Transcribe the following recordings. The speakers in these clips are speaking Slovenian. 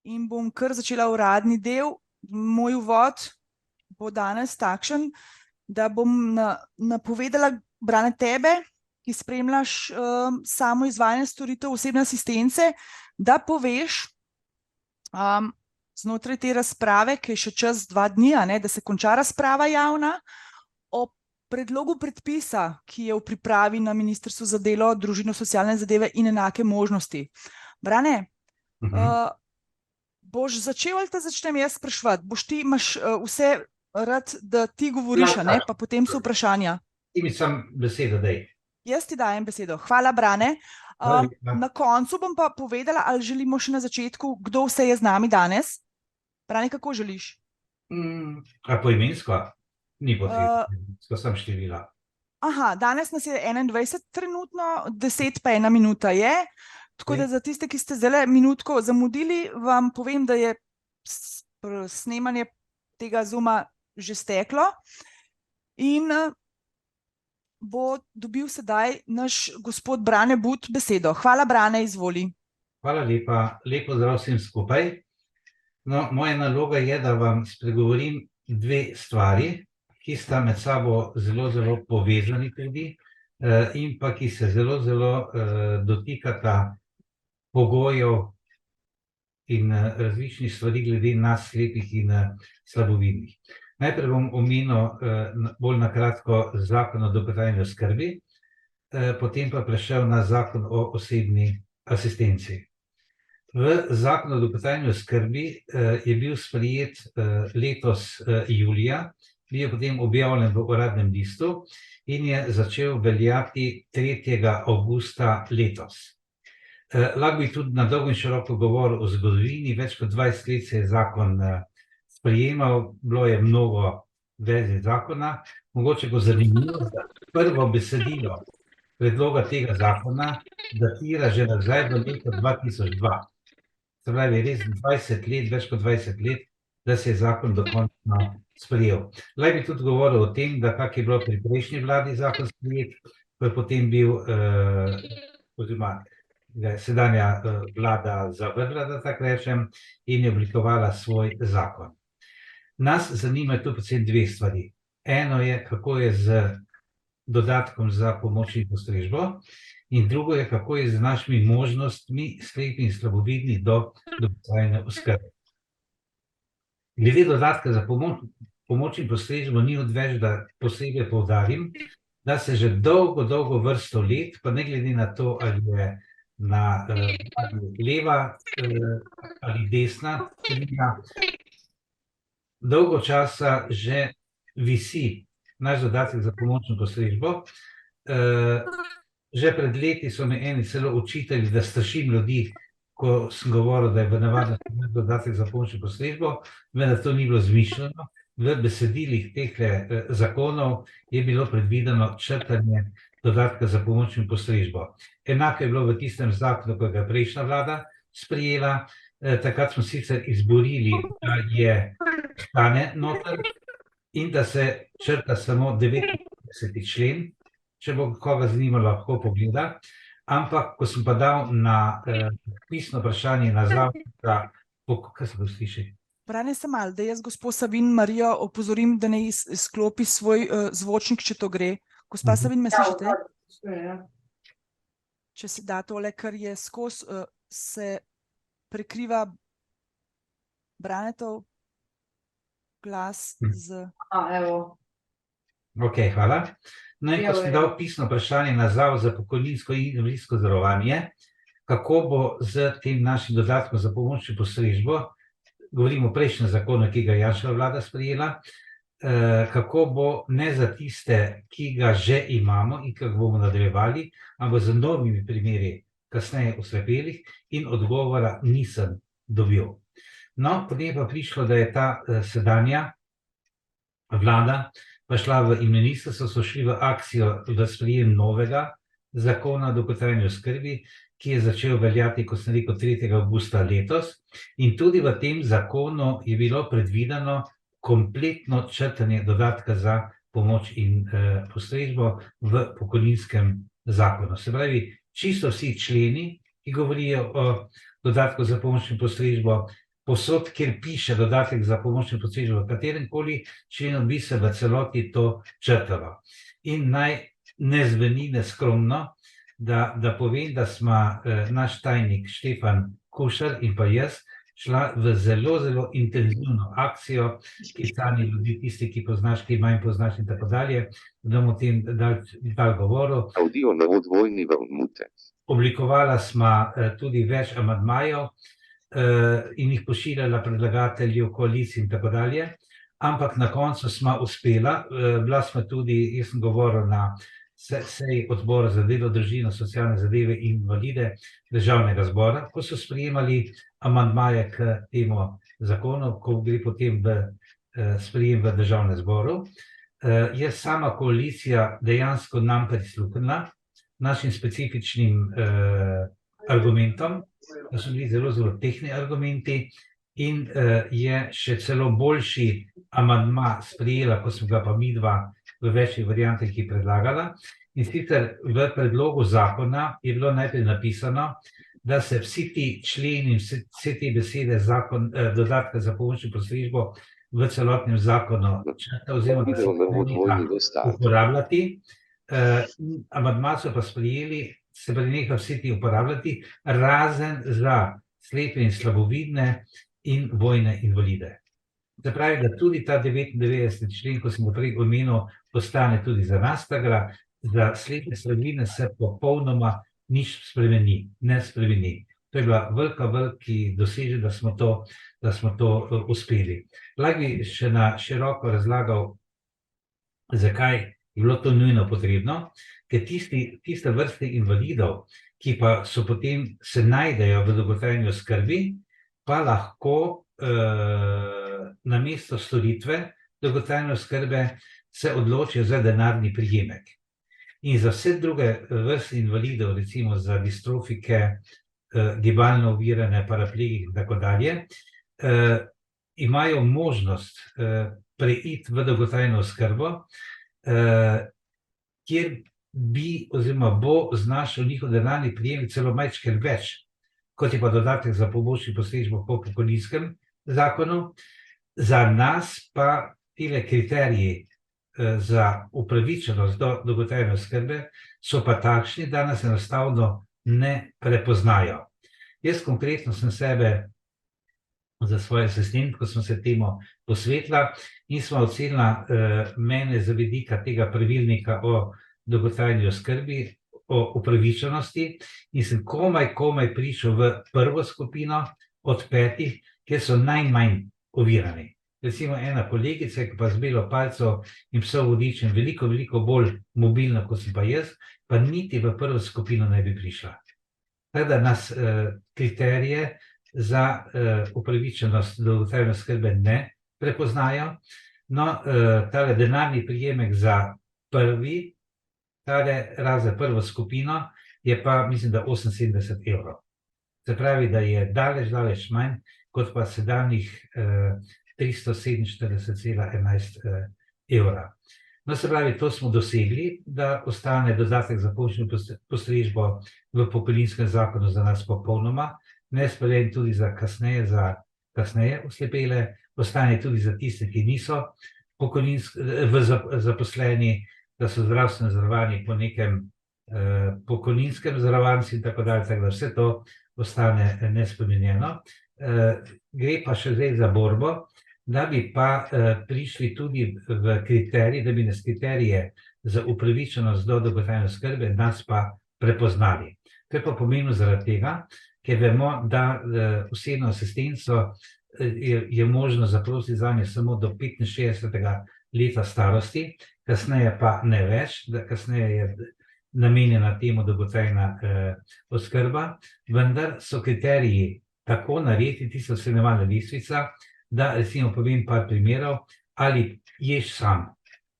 in bom kar začela uradni del. Moj uvod bo danes takšen, da bom napovedala, Brane, tebe, ki spremljaš samo izvajanje storitev osebne asistence, da poveš znotraj te razprave, ki je še čas 2 dni, da se konča razprava javna, o predlogu predpisa, ki je v pripravi na Ministrstvu za delo, družino, socialne zadeve in enake možnosti. Brane, boš začel ali te začnem jaz spraševati? Boš ti, imaš vse rad, da ti govoriš, pa potem so vprašanja. Ti mi sam besedo daj. Jaz ti dajem besedo. Hvala, Brane. Na koncu bom pa povedala, ali želimo še na začetku, kdo vse je z nami danes. Brane, kako želiš? A poimensko? Ni potrebno, ko sem števila. Aha, danes nas je 21 trenutno, 10 pa 1 minuta je. Tako da za tiste, ki ste zdaj minutko zamudili, vam povem, da je snemanje tega Zooma že steklo in bo dobil sedaj naš gospod Brane But besedo. Hvala, Brane, izvoli. Hvala lepa, lepo zdrav vsem skupaj. No, moja naloga je, da vam spregovorim 2 stvari, ki sta med sabo zelo, zelo povezani tudi in pa ki se zelo, zelo dotikata pogojev in različnih stvari glede nas slepih in slabovidnih. Najprej bom omenil bolj na kratko zakon o dolgotrajni oskrbi, potem pa prešel na zakon o osebni asistenci. V zakonu o dolgotrajni oskrbi je bil sprejet letos julija, bil je potem objavljen v Uradnem listu in je začel veljati 3. avgusta letos. Lahko bi tudi na dolgo in široko govoril o zgodovini, več kot 20 let se je zakon sprejemal, bilo je mnogo verzij zakona. Mogoče bo zanimivo, da prvo besedilo predloga tega zakona datira že nazaj do leta 2002. Se pravi, res 20 let, več kot 20 let, da se je zakon dokončno sprejel. Lahko bi tudi govoril o tem, da kak je bilo pri prejšnji vladi zakon sprejet, ko je potem bil oziroma sedanja vlada zavrgla, da tako rečem, in je oblikovala svoj zakon. Nas zanimajo tu predvsem 2 stvari. Eno je, kako je z dodatkom za pomoč in postrežbo, in drugo je, kako je z našimi možnostmi slepih in slabovidnih do dolgotrajne oskrbe. Glede dodatka za pomoč in postrežbo ni odveč, da posebej poudarim, da se že dolgo, dolgo vrsto let, pa ne glede na to, ali je na leva ali desna, dolgo časa že visi naš dodatek za pomoč in postrežbo. Že pred leti so me eni celo učitelji, da strašim ljudi, ko sem govoril, da je v nevarnosti dodatek za pomoč in postrežbo, vendar to ni bilo zmišljeno. V besedilih teh zakonov je bilo predvideno črtanje dodatka za pomoč in postrežbo. Enako je bilo v tistem zakonu, ko ga je prejšnja vlada sprejela. Takrat smo sicer izborili, da je stane noter in da se črta samo 59. člen, če bo koga zanimalo, lahko pogleda. Ampak, ko sem pa dal na pisno vprašanje na zavod, kaj se to sliši? Brane se malo, da jaz gospod Savin Marijo opozorim, da ne izklopi svoj zvočnik, če to gre. Gospa Savin, me slišite? Če se da tole, kar je skozi, se prekriva Branetov glas z... Evo. Ok, hvala. No in ko sem dal pisno vprašanje na Zavod za pokojninsko in invalidsko zavarovanje, kako bo z tem našim dodatkom za pomoč in postrežbo, govorimo o prejšnjem zakonu, ki ga je Janševa vlada sprejela, kako bo ne za tiste, ki ga že imamo in ki ga bomo nadaljevali, ampak z novimi primeri kasneje oslepelih, in odgovora nisem dobil. No, potem pa prišlo, da je ta sedanja vlada pa šla in ministrstvo so šli v akcijo v sprejem novega zakona o dolgotrajni oskrbi, ki je začel veljati, kot sem rekel, 3. avgusta letos, in tudi v tem zakonu je bilo predvideno kompletno črtanje dodatka za pomoč in postrežbo v pokojninskem zakonu. Se pravi, čisto vsi členi, ki govorijo o dodatku za pomoč in postrežbo, posod, kjer piše dodatek za pomoč in postrežbo, v katerem koli členu bi se v celoti to črtalo. In naj ne zveni neskromno, da povem, da smo naš tajnik Štefan Kušar in pa jaz šla v zelo, zelo intenzivno akcijo, klicanje ljudi, tisti, ki poznaš, ki manj poznaš in tako dalje, da bomo o tem dal govoril. Audio na odvojni mute. Oblikovala smo tudi več amandmajev in jih pošiljala predlagatelju, koaliciji in tako dalje, ampak na koncu smo uspela, bila smo tudi, jaz sem govoril na seji odbora za delo, družino, socialne zadeve in invalide Državnega zbora, ko so sprejemali amandmaje k temu zakonu, ko gre potem v sprejem v Državnem zboru. Je sama koalicija dejansko nam prisluhnila, našim specifičnim argumentom, da so bili zelo, zelo tehtni argumenti in je še celo boljši amandma sprejela, ko smo ga pa midva v večjih variantah, ki je predlagala. In sicer v predlogu zakona je bilo najprej napisano, da se vsi ti členi in vse te besede dodatka za pomoč in postrežbo v celotnem zakonu črta oziroma da se preneha uporabljati. Amandma so pa sprejeli, se preneha vsi ti uporabljati, razen za slepe in slabovidne in vojne invalide. Se pravi, da tudi ta 99. člen, ko sem ga prej omenil, postane tudi za nas, za slepe slabovidne se popolnoma nič spremeni, ne spremeni. To je bila veliki dosežek, da smo to uspeli. Lahko bi še na široko razlagal, zakaj je bilo to nujno potrebno, ker tiste vrste invalidov, ki pa so potem se najdejo v dolgotrajni oskrbi, pa lahko namesto storitve dolgotrajne oskrbe se odločijo za denarni prijemek. In za vse druge vrste invalidov, recimo za distrofike, gibalno ovirane, paraplegike in tako dalje, imajo možnost preiti v dolgotrajno oskrbo, kjer bi oziroma bo znašal njihov denarni prijemek celo majčkeno več, kot je pa dodatek za pomoč in postrežbo po pokojninskem zakonu. Za nas pa tile kriteriji za upravičenost do dolgotrajne oskrbe so pa takšni, da nas enostavno ne prepoznajo. Jaz konkretno sem sebe za svojo asistentko, smo se temu posvetila in smo ocenila mene z vidika tega pravilnika o dolgotrajni oskrbi, o upravičenosti in sem komaj prišel v prvo skupino od 5, kjer so najmanj ovirani. Recimo ena kolegica, ki pa z belo palico in psov vodičem veliko bolj mobilna, kot sem pa jaz, pa niti v prvo skupino ne bi prišla. Tako da nas kriterije za upravičenost do dolgotrajne oskrbe ne prepoznajo. No, tale denarni prijemek za za prvo skupino je pa, mislim, da 78 evrov. Se pravi, da je daleč manj, kot pa sedanjih 347,11 evra. No, se pravi, to smo dosegli, da ostane dodatek za pomoč in postrežbo v pokojninskem zakonu za nas popolnoma, nesprejem tudi za kasneje oslepele, ostane tudi za tiste, ki niso zaposleni, da so zdravstveno zavarovani po nekem pokojninskem zavarovancu in tako dalje, tako da vse to ostane nespremenjeno. Gre pa še zdaj za borbo, da bi pa prišli tudi v kriterije, da bi nas kriterije za upravičenost do dolgotrajne oskrbe nas pa prepoznali. To je pa pomembno zaradi tega, ker vemo, da osebno asistenco je možno zaprositi zanje samo do 65. leta starosti, kasneje pa ne več, da kasneje je namenjena temu dolgotrajna oskrba, vendar so kriteriji tako narejeni, tisto se imenovana lestvica, da recimo povem par primerov, ali ješ sam,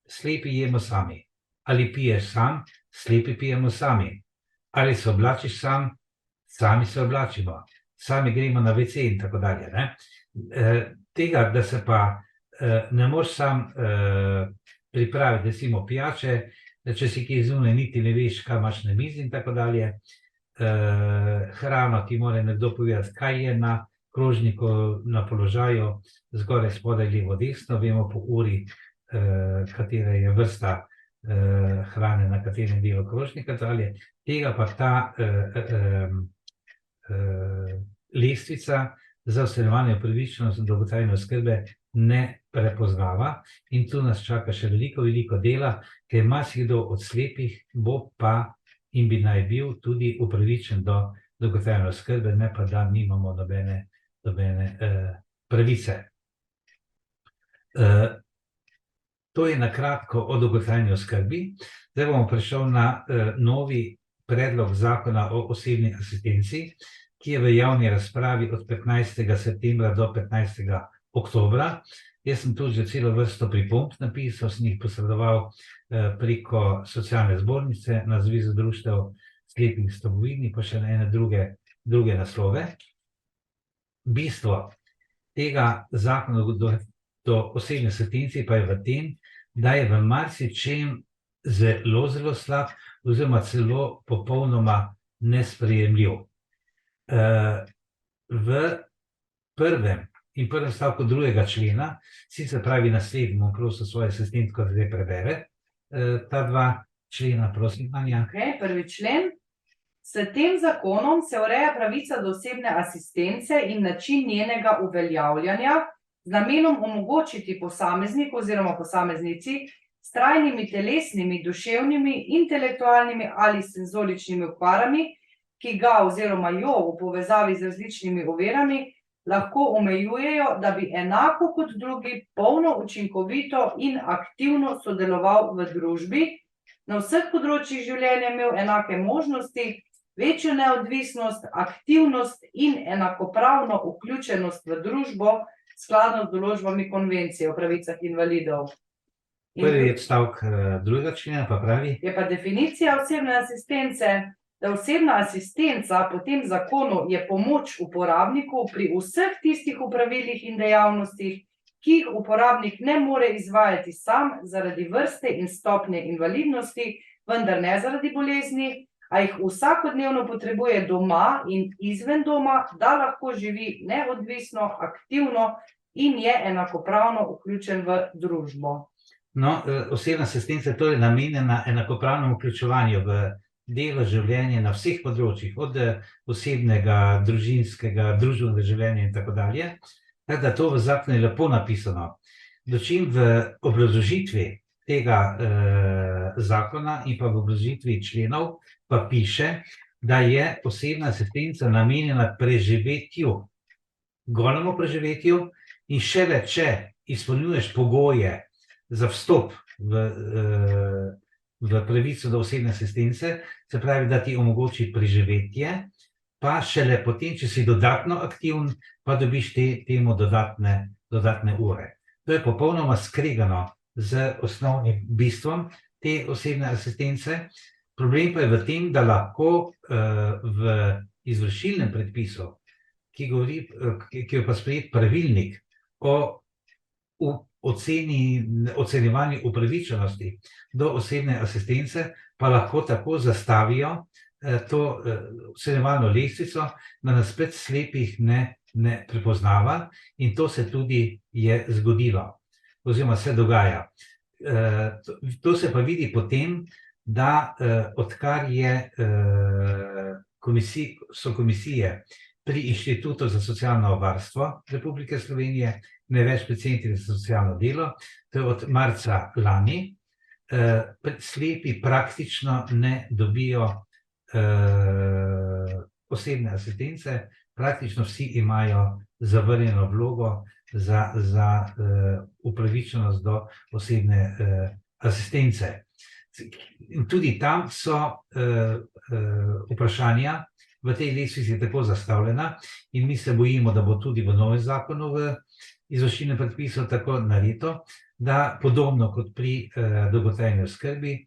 slepi jemo sami, ali piješ sam, slepi pijemo sami, ali se oblačiš sam, sami se oblačimo, sami gremo na WC in tako dalje. Tega, da se pa ne moreš sam pripraviti, recimo pijače, če si kje zunaj, niti ne veš, kaj imaš na mizi in tako dalje. Hrano ti mora nekdo povedati, kaj je na krožniku na položaju zgoraj, spodaj, levo, desno, vemo po uri, katera je vrsta hrane na katerem delu krožnika, tega pa ta lestvica za ocenjevanje upravičenosti do dolgotrajne oskrbe ne prepoznava in tu nas čaka še veliko dela, ker marsikdo od slepih bo pa in bi naj bil tudi upravičen do dolgotrajne oskrbe, ne pa da nimamo nobene pravice. To je na kratko o dolgotrajni oskrbi. Zdaj bomo prišel na novi predlog zakona o osebni asistenci, ki je v javni razpravi od 15. septembra do 15. oktobra. Jaz sem tu že celo vrsto pripomb napisal, sem jih posredoval preko socialne zbornice na Zvezo društev slepih v Sloveniji, pa še na ene druge naslove. Bistvo tega zakona do osebne asistence pa je v tem, da je v marsičem zelo slab oziroma celo popolnoma nesprejemljiv. V prvem stavku 2. člena, sicer pravi naslednji, bom prosil svojo asistentko, da zdaj prebere ta dva člena, prosim, Anja. Prvi člen. S tem zakonom se ureja pravica do osebne asistence in način njenega uveljavljanja z namenom omogočiti posamezniku oziroma posameznici s trajnimi telesnimi, duševnimi, intelektualnimi ali senzoričnimi okvarami, ki ga oziroma jo v povezavi z različnimi ovirami lahko omejujejo, da bi enako kot drugi polno, učinkovito in aktivno sodeloval v družbi, na vseh področjih življenja imel enake možnosti, večjo neodvisnost, aktivnost in enakopravno vključenost v družbo skladno z določbami konvencije o pravicah invalidov. Prvi odstavek 2. člena pa pravi? Je pa definicija osebne asistence, da osebna asistenca po tem zakonu je pomoč uporabniku pri vseh tistih opravilih in dejavnostih, ki jih uporabnik ne more izvajati sam zaradi vrste in stopnje invalidnosti, vendar ne zaradi bolezni, a jih vsakodnevno potrebuje doma in izven doma, da lahko živi neodvisno, aktivno in je enakopravno vključen v družbo. No, osebna asistenca je torej namenjena enakopravnemu vključevanju v delo, življenje na vseh področjih, od osebnega, družinskega, družbenega življenja in tako dalje. Tako da to v zakonu je lepo napisano. Dočim v obrazložitvi tega zakona in pa v obrazložitvi členov pa piše, da je osebna asistenca namenjena preživetju, golemu preživetju in šele če izpolnjuješ pogoje za vstop v pravico do osebne asistence, se pravi, da ti omogoči preživetje, pa šele potem, če si dodatno aktiven, pa dobiš temu dodatne ure. To je popolnoma skregano z osnovnim bistvom te osebne asistence. Problem pa je v tem, da lahko v izvršilnem predpisu, ki je pa sprejet pravilnik o ocenjevanju upravičenosti do osebne asistence, pa lahko tako zastavijo to ocenjevalno lestvico, da nas spet slepih ne prepoznava in to se tudi je zgodilo oziroma se dogaja. To se pa vidi potem, da odkar so komisije pri Inštitutu za socialno varstvo Republike Slovenije, ne več pri Centru za socialno delo, to je od marca lani, slepi praktično ne dobijo osebne asistence, praktično vsi imajo zavrnjeno vlogo za upravičenost do osebne asistence. In tudi tam so vprašanja v tej lestvici tako zastavljena in mi se bojimo, da bo tudi v novem zakonu v izvršilnem predpisu tako nareto, da podobno kot pri dolgotrajni oskrbi,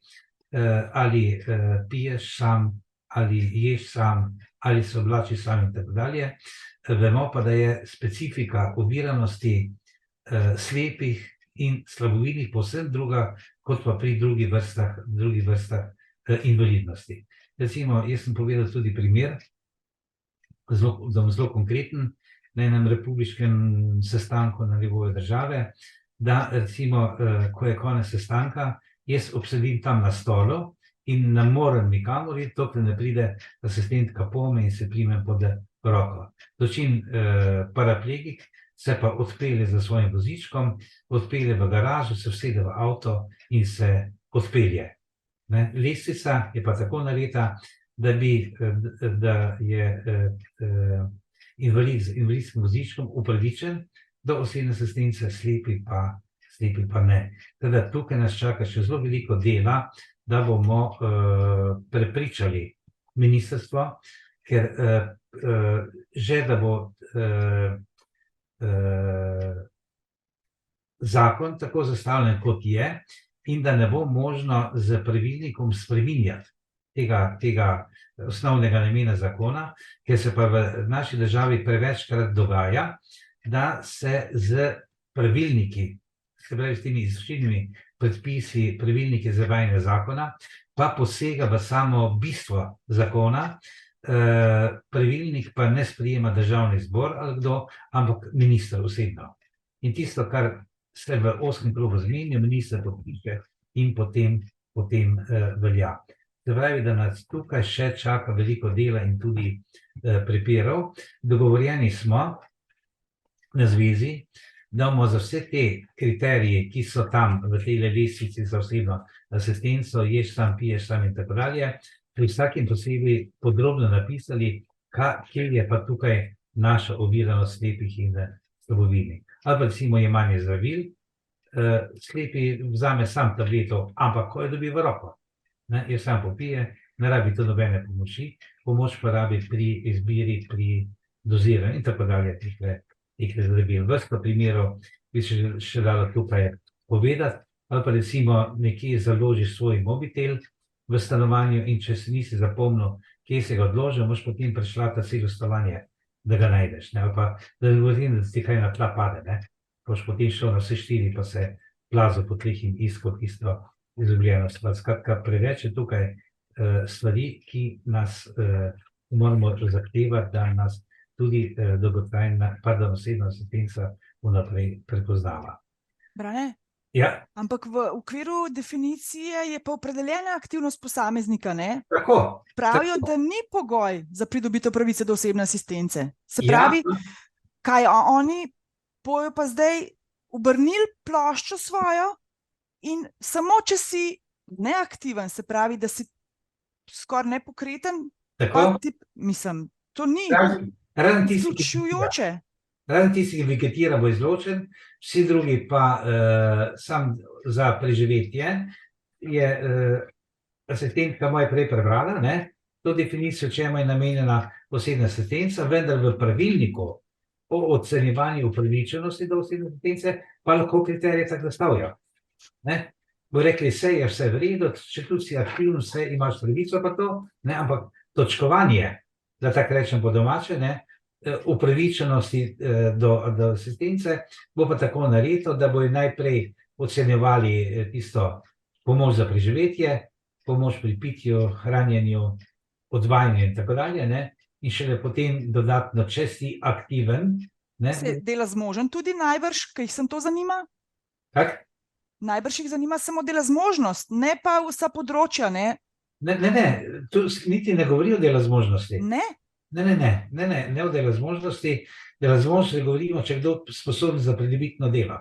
ali piješ sam, ali ješ sam, ali se oblačiš sam in tako dalje. Vemo pa, da je specifika oviranosti slepih in slabovidnih povsem druga, kot pa pri drugih vrstah invalidnosti. Recimo, jaz sem povedal tudi primer, da bom zelo konkreten. na enem republiškem sestanku na nivoju države, da recimo, ko je konec sestanka, jaz obsedim tam na stolu in ne morem nikamor iti, dokler ne pride asistentka pome in se primem pod roko. Dočim paraplegik se pa odpelje za svojim vozičkom, odpelje v garažo, se usede v avto in se odpelje. Lestvica je pa tako narejena, da je invalid z invalidskim vozičkom upravičen do osebne asistence, slepi pa ne. Teda tukaj nas čaka še zelo veliko dela, da bomo prepričali ministrstvo, ker že da bo zakon tako zastavljen, kot je, in da ne bo možno z pravilnikom spreminjati tega osnovnega namena zakona, ker se pa v naši državi prevečkrat dogaja, da se z pravilniki, se pravi s temi izvršilnimi predpisi, pravilniki za izvajanje zakona, pa posega v samo bistvo zakona, pravilnik pa ne sprejema državni zbor ali kdo, ampak minister osebno. In tisto, kar se v ozkem krogu zmeni, minister podpiše in potem velja. Se pravi, da nas tukaj še čaka veliko dela in tudi prepirov. Dogovorjeni smo na zvezi, da bomo za vse te kriterije, ki so tam v tej lestvici za osebno asistenco, ješ sam, piješ sam in tako dalje, pri vsakem posebej podrobno napisali, kje je pa tukaj naša oviranost slepih in slabovidnih. Ali pa recimo jemanje zdravil, slepi vzame sam tableto, ampak ko jo dobi v roko, jo sam popije, ne rabi to nobene pomoči, pomoč pa rabi pri izbiri, pri doziranju in tako dalje teh zdravil. Vrsto primerov bi se še dalo tukaj povedati, ali pa recimo nekje založiš svoj mobitel v stanovanju in če si nisi zapomnil, kje se ga odložil, moš potem prešlata celo stanovanje, da ga najdeš. Ali pa da ne govorim, da ti kaj na tla pade, boš potem šel na vse 4 pa se plazil po tleh in iskal tisto izgubljeno stvar. Skratka, preveč je tukaj stvari, ki nas moramo zahtevati, da nas tudi dolgotrajna, osebna asistenca vnaprej prepoznava. Brane? Ja. Ampak v okviru definicije je pa opredeljena aktivnost posameznika, ne? Tako. Pravijo, tako. da ni pogoj za pridobitev pravice do osebne asistence. Se pravi, kaj oni bojo pa zdaj obrnili ploščo svojo in samo, če si neaktiven, se pravi, da si skoraj nepokreten, mislim, to ni izključujoče. Razen tisti, ki vegetira, bo izločen, vsi drugi pa sam za preživetje je asistentka moja prej prebrala, to definicijo, čemu je namenjena osebna asistenca, vendar v pravilniku o ocenjevanju upravičenosti do osebne asistence pa lahko kriterije tako zastavijo. Bo rekli, vse je vse v redu, če tudi si aktivno, vse imaš pravico pa to, ampak točkovanje, da tako rečem po domače, upravičenosti do asistence, bo pa tako naredilo, da bojo najprej ocenjevali tisto pomoč za preživetje, pomoč pri pitju, hranjenju, odvajanju in tako dalje, in šele potem dodatno, če si aktiven. Se dela zmožen tudi najbrž, ki jih sem to zanima? Kak? Najbrž jih zanima samo dela zmožnost, ne pa vsa področja, ne? Ne, tu niti ne govori o dela zmožnosti. Ne? Ne o dela zmožnosti. Dela zmožnosti govorimo, če kdo sposoben za pridobitno delo.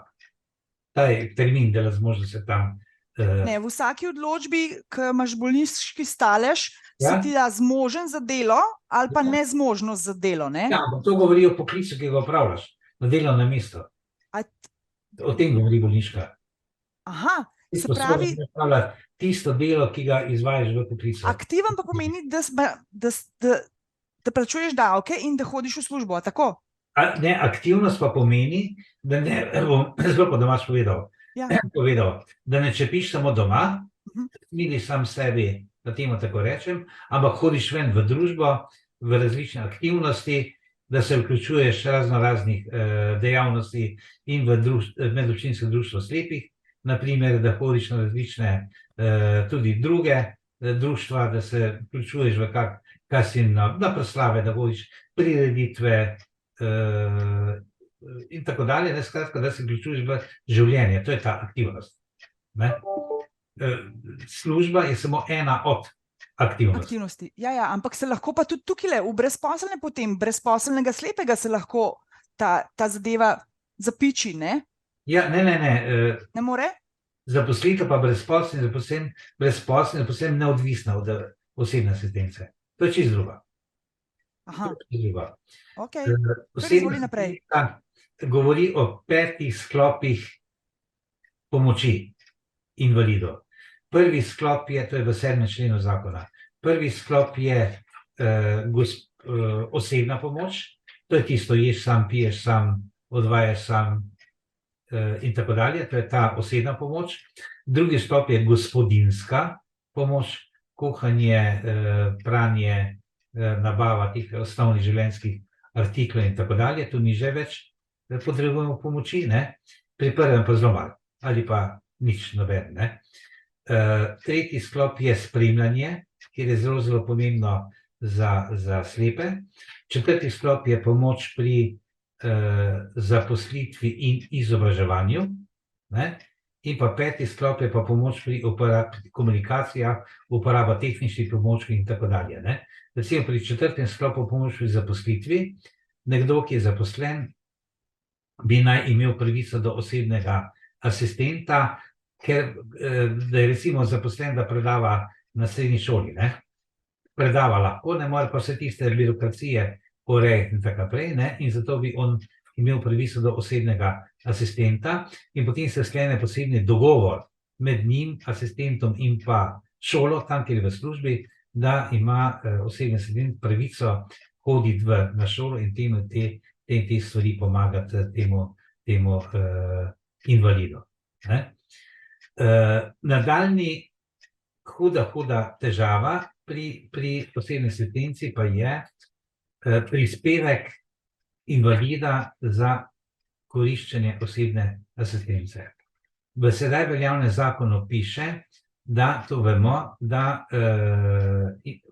Ta termin dela zmožnosti tam. Ne, v vsaki odločbi, ko imaš bolniški stalež, si ti da zmožen za delo ali pa nezmožnost za delo, ne? Ja, ampak to govori o poklicu, ki ga opravljaš, na delovnem mestu. O tem govori bolniška. Aha, se pravi... Tisto delo, ki ga izvajaš v poklicu. Aktiven pa pomeni, da plačuješ davke in da hodiš v službo, tako? Ne, aktivnost pa pomeni, da ne, bom zelo po domač povedal, da ne čepiš samo doma, smiliš sam sebi, da temu tako rečem, ampak hodiš ven v družbo, v različne aktivnosti, da se vključuješ razno raznih dejavnosti in v medobčinsko društvo slepih, naprimer, da hodiš na različne tudi druge društva, da se vključuješ v na proslave, da hodiš prireditve, in tako dalje, ne, skratka, da se vključuješ v življenje. To je ta aktivnost. Ne? Služba je samo ena od aktivnosti. Ja, ampak se lahko pa tudi tukaj v brezposelne potem, brezposelnega slepega se lahko ta zadeva zapiči, ne? Ja, ne. Ne more? Zaposlitev pa brezposelni, povsem neodvisna od osebne asistence. To je čisto druga. Aha, ok. Osebna Izvoli naprej. asistenca govori o 5 sklopih pomoči invalidov. Prvi sklop je, to je v 7. členu zakona, prvi sklop je osebna pomoč, to je tisto, ješ sam, piješ sam, odvajaš sam in tako dalje, to je ta osebna pomoč. Drugi sklop je gospodinjska pomoč, kuhanje, pranje, nabava teh osnovnih življenjskih artiklov in tako dalje, tu mi že več potrebujemo pomoči, ne? Pri prvem pa zelo malo, ali pa nič noben, ne? Tretji sklop je spremljanje, kjer je zelo, zelo pomembno za slepe. Četrti sklop je pomoč pri zaposlitvi in izobraževanju, ne? In pa 5. sklop je pa pomoč pri komunikacijah, uporaba tehničnih pomočkov in tako dalje, ne? Recimo pri 4. sklopu pomoč pri zaposlitvi, nekdo, ki je zaposlen, bi naj imel pravico do osebnega asistenta, ker da je recimo zaposlen, da predava na srednji šoli, ne? Predava lahko, ne more pa vse tiste birokracije urejati in tako naprej, ne? In zato bi on imel pravico do osebnega asistenta in potem se sklene posebni dogovor med njim, asistentom in pa šolo, tam, kjer je v službi, da ima osebni asistent pravico hoditi na šolo in te stvari pomagati temu invalidu, ne? Nadaljnji huda težava pri osebni asistenci pa je prispevek invalida za koriščenje osebne asistence. V sedaj veljavnem zakonu piše, da to vemo, da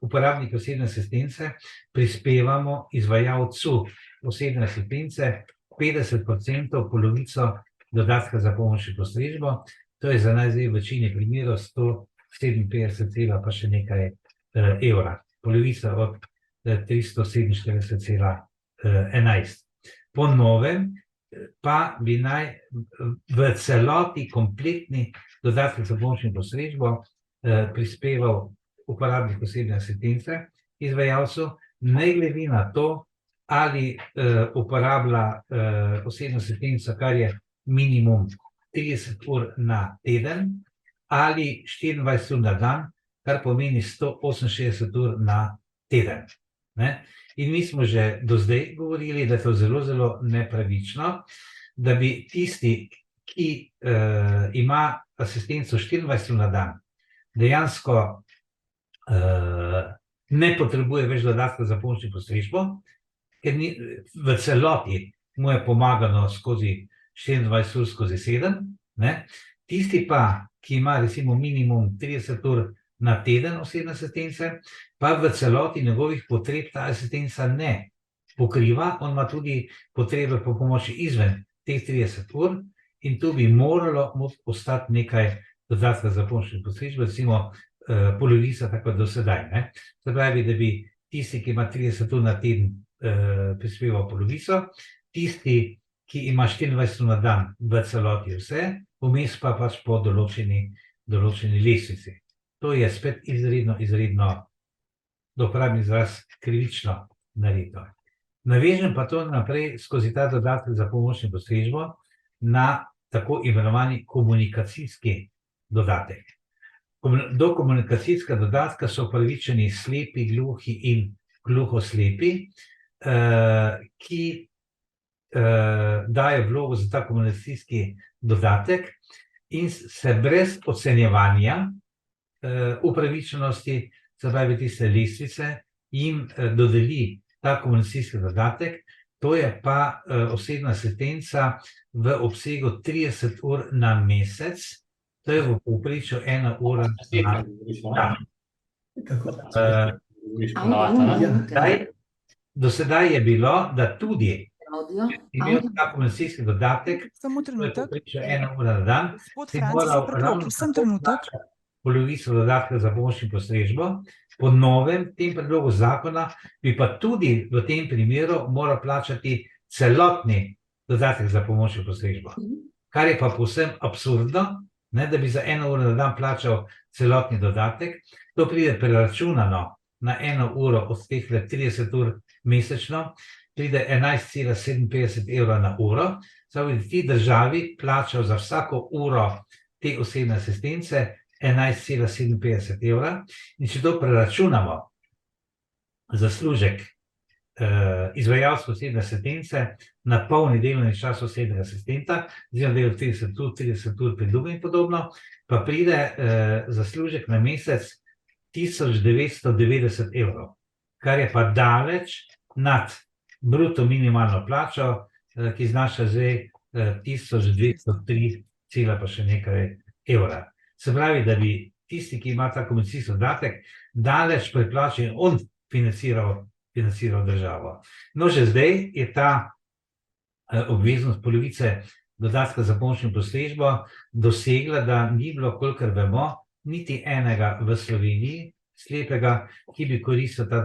uporabniki osebne asistence prispevamo izvajalcu osebne asistence 50%, polovico dodatka za pomoč in postrežbo. To je za nas zdaj v večini primerov 157, pa še nekaj evra. Polovica od 347,11. Po novem pa bi naj v celoti kompletni dodatek za pomoč in postrežbo prispeval uporabnik osebne asistence izvajalcu, ne glede na to, ali uporablja osebno asistenco, kar je minimum 30 ur na teden, ali 24 ur na dan, kar pomeni 168 ur na teden, ne? In mi smo že do zdaj govorili, da je to zelo, zelo nepravično, da bi tisti, ki ima asistenco 24 ur na dan, dejansko ne potrebuje več dodatka za pomoč in postrežbo, ker v celoti mu je pomagano skozi 24 ur skozi 7, ne? Tisti pa, ki ima recimo minimum 30 ur na teden osebne asistence, pa v celoti njegovih potreb ta asistenca ne pokriva, on ima tudi potrebe po pomoči izven teh 30 ur in tu bi moralo ostati nekaj dodatka za pomoč in postrežbo, recimo polovica, tako do sedaj, ne? Se pravi, da bi tisti, ki ima 30 ur na teden, prispeval polovico, tisti, ki ima 24 ur na dan, v celoti vse, vmes pa pač po določeni lestvici. To je spet izredno, da uporabim izraz, krivično narejeno. Navežem pa to naprej skozi ta dodatek za pomoč in postrežbo na tako imenovani komunikacijski dodatek. Do komunikacijskega dodatka so upravičeni slepi, gluhi in gluhoslepi, ki dajo vlogo za ta komunikacijski dodatek in se brez ocenjevanja upravičenosti, se pravi tiste lestvice, jim dodeli ta komunikacijski dodatek, to je pa osebna asistenca v obsegu 30 ur na mesec, to je v povprečju 1 ura na dan. Do sedaj je bilo, da tudi imel ta kompenzacijski dodatek, Samo to je trenutek. povprečno 1 ura na dan, Gospod si Franci, se moral ravno preklopil, sem tako trenutek. plačati polovico dodatka za pomoč in postrežbo. Po novem tem predlogu zakona bi pa tudi v tem primeru moral plačati celotni dodatek za pomoč in postrežbo. Kar je pa povsem absurdno, ne, da bi za 1 uro na dan plačal celotni dodatek. To pride preračunano na 1 uro od teh 30 ur mesečno, pride 11,57 evra na uro. Zdaj, v tej državi plačal za vsako uro te osebne asistence 11,57 evra. In če to preračunamo zaslužek izvajalske osebne asistence na polni delovni čas osebnega asistenta, oziroma delo 30 ur pri drugem in podobno, pa pride zaslužek na mesec 1990 evrov, kar je pa daleč nad bruto minimalno plačo, ki znaša zdaj 1203 cela pa še nekaj evra. Se pravi, da bi tisti, ki ima ta kompenzacijski dodatek, daleč preplačal in on financiral državo. No, že zdaj je ta obveznost polovice dodatka za pomoč in postrežbo dosegla, da ni bilo, kolikor vemo, niti enega v Sloveniji slepega, ki bi koristil ta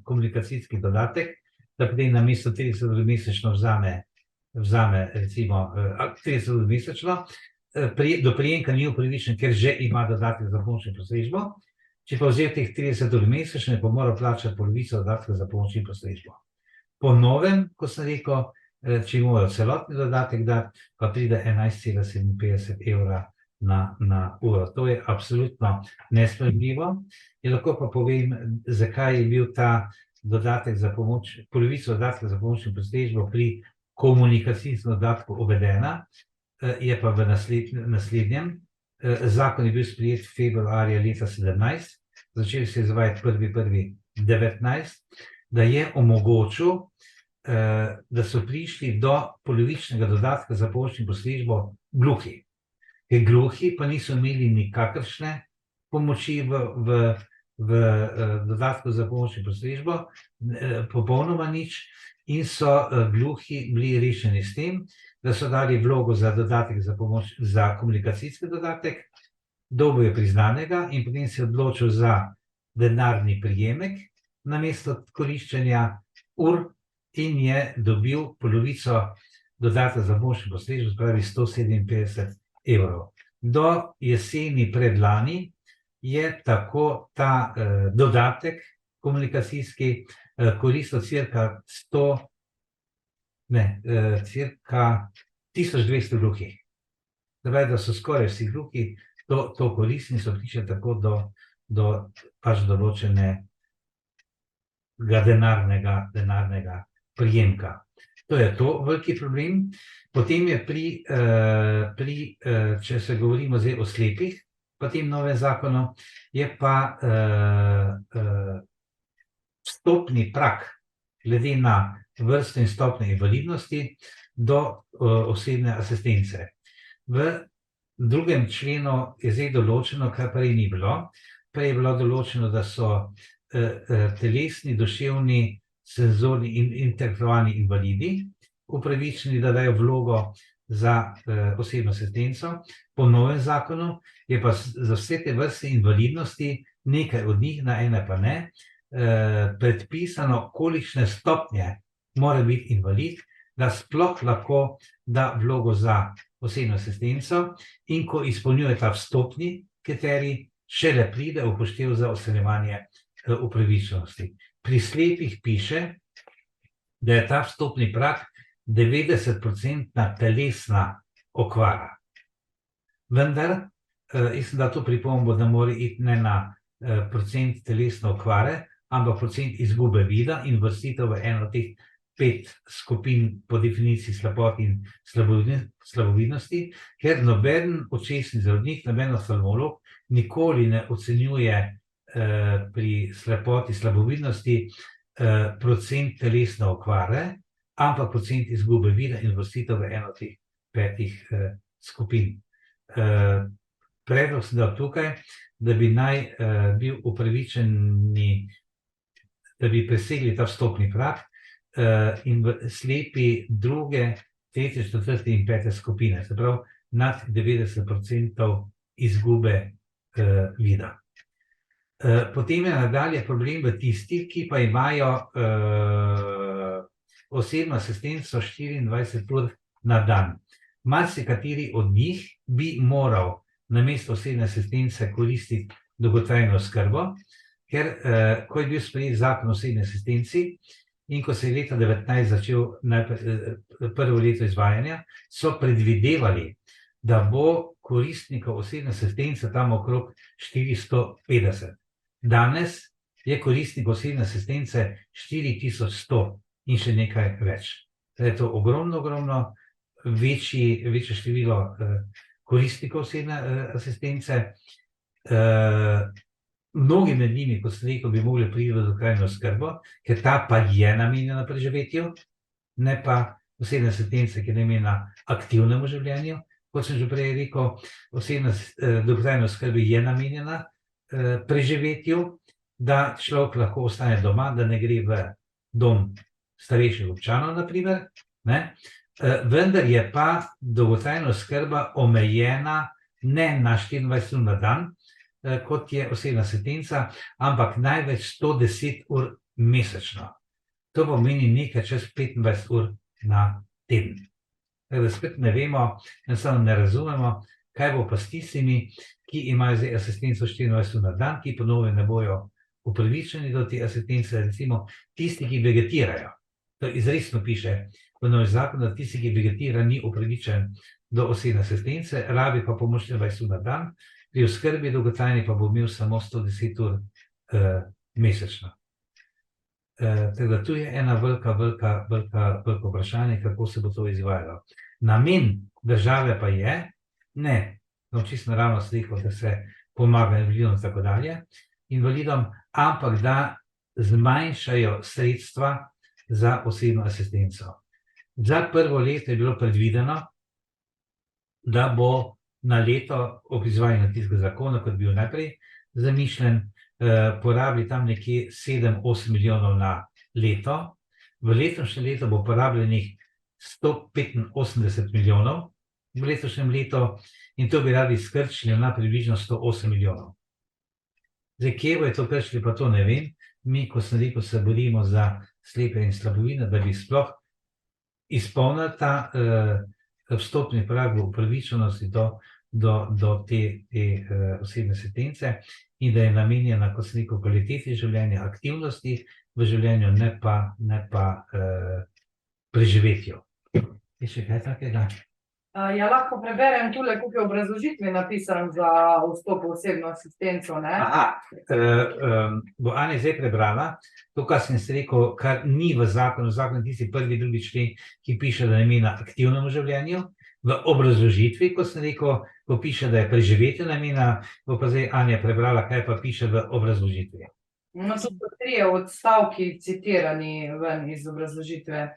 komunikacijski dodatek, da potem namesto 30 ur mesečno vzame recimo 30 ur mesečno, do prejemka ni upravičen, ker že ima dodatek za pomoč in postrežbo. Če pa vzel teh 30 ur mesečno, pa mora plačati polovico dodatka za pomoč in postrežbo. Po novem, ko sem rekel, če morajo celotni dodatek dati, pa pride 11,57 evra na uro. To je absolutno nesprejemljivo. In lahko pa povem, zakaj je bil ta dodatek za pomoč, polovico dodatka za pomoč in postrežbo pri komunikacijskem dodatku uvedena, je pa v naslednjem. Zakon je bil sprejet februarja leta 2017, začeli se izvajati 1.1.2019, da je omogočil, da so prišli do polovičnega dodatka za pomoč in postrežbo gluhi. Ker gluhi pa niso imeli nikakršne pomoči v dodatku za pomoč in postrežbo, popolnoma nič, in so gluhi bili rešeni s tem, da so dali vlogo za dodatek za pomoč, za komunikacijski dodatek, dobil je priznanega in potem se je odločil za denarni prejemek namesto koriščenja ur in je dobil polovico dodatka za pomoč in postrežbo, pravi 157 evrov. Do jeseni predlani je tako ta dodatek komunikacijski koristil cirka 1200 gluhih. Zdaj, da so skoraj vsi gluhi to koristili in so prišli tako do pač določenega denarnega prijemka. To je to veliki problem. Potem je če se govorimo zdaj o slepih, po tem novem zakonu, je pa vstopni prag glede na vrsto in stopnjo invalidnosti do osebne asistence. V 2. členu je zdaj določeno, kar prej ni bilo. Prej je bilo določeno, da so telesni, duševni, senzorni in intelektualni invalidi upravičeni, da dajo vlogo za osebno asistenco. Po novem zakonu je pa za vse te vrste invalidnosti, nekaj od njih, na ene pa ne, predpisano, kolikšne stopnje mora biti invalid, da sploh lahko da vlogo za osebno asistenco, in ko izpolnjuje ta vstopni kriterij, šele pride v upoštev za odstranjevanje upravičenosti. Pri slepih piše, da je ta vstopni prag 90% telesna okvara. Vendar, jaz sem dal to pripombo, da mora iti ne na procent telesne okvare, ampak procent izgube vida in vrstitev v eno od teh 5 skupin po definiciji slepot in slabovidnosti, ker noben očesni zdravnik, noben oftalmolog nikoli ne ocenjuje pri slepoti, slabovidnosti procent telesne okvare, ampak procent izgube vida in vrstitev v eno od teh 5 skupin. Predlog sem dal tukaj, da bi naj bil upravičeni, da bi presegli ta vstopni prag, in slepi druge, tretje, četrte in pete skupine. Se pravi, nad 90% izgube vida. Potem je nadalje problem v tistih, ki pa imajo osebno asistenco 24 ur na dan. Marsikateri od njih bi moral namesto osebne asistence koristiti dolgotrajno oskrbo, ker ko je bil sprejet zakon o osebni asistenci in ko se je leta 2019 začel prvo leto izvajanja, so predvidevali, da bo koristnikov osebne asistence tam okrog 450. Danes je koristnikov osebne asistence 4100 in še nekaj več. Je to ogromno večje število koristnikov osebne asistence. Mnogi med njimi, kot sem rekel, bi mogli priti v dolgotrajno oskrbo, ker ta pa je namenjena preživetju, ne pa osebne asistence, ki je namenjena aktivnemu življenju. Kot sem že prej rekel, osebna dolgotrajna oskrba je namenjena preživetju, da človek lahko ostane doma, da ne gre v dom starejših občanov, na primer, ne? Vendar je pa dolgotrajna oskrba omejena ne na 24 ur na dan, kot je osebna asistenca, ampak največ 110 ur mesečno. To pomeni nekaj čez 25 ur na teden. Tako da spet ne vemo, enostavno ne razumemo, kaj bo pa s tistimi, ki imajo zdaj asistenco 24 ur na dan, ki po novem ne bojo upravičeni do te asistence, recimo tisti, ki vegetirajo. To izrecno piše v novem zakonu, da tisti, ki vegetira, ni upravičen do osebne asistence, rabi pa pomoč 24 ur na dan, pri oskrbi dolgotrajni pa bo imel samo 110 ur mesečno. Tako da tu je ena veliko vprašanje, kako se bo to izvajalo. Namen države pa je, ne, čisto naravno sliko, da se pomaga invalidom in tako dalje, invalidom, ampak da zmanjšajo sredstva za osebno asistenco. Za prvo leto je bilo predvideno, da bo na leto ob izvajanju tistega zakona, kot bil najprej zamišljen, porabi tam nekje 7-8 milijonov na leto. V letošnjem letu bo porabljenih 185 milijonov v letošnjem letu in to bi radi skrčili na približno 108 milijonov. Zdaj, kje bo je to krčili, pa to ne vem. Mi, ko sem rekel, se borimo za slepe in slabovide, da bi sploh izpolnili ta vstopni prag v upravičenosti do te osebne asistence in da je namenjena, kot sem rekel, kvaliteti življenja, aktivnosti v življenju, ne pa preživetju. Je še kaj takega? Ja, lahko preberem tule, koliko je obrazložitve napisan za vstop v osebno asistenco, ne? Bo Anja zdaj prebrala to, kar sem se rekel, kar ni v zakonu, zakon tisti prvi, drugi člen, ki piše, da je namenjena aktivnemu življenju. V obrazložitvi, ko sem rekel, ko piše, da je preživetje namenjena, bo pa zdaj Anja prebrala, kaj pa piše v obrazložitvi. No, so pa 3 odstavki citirani ven iz obrazložitve.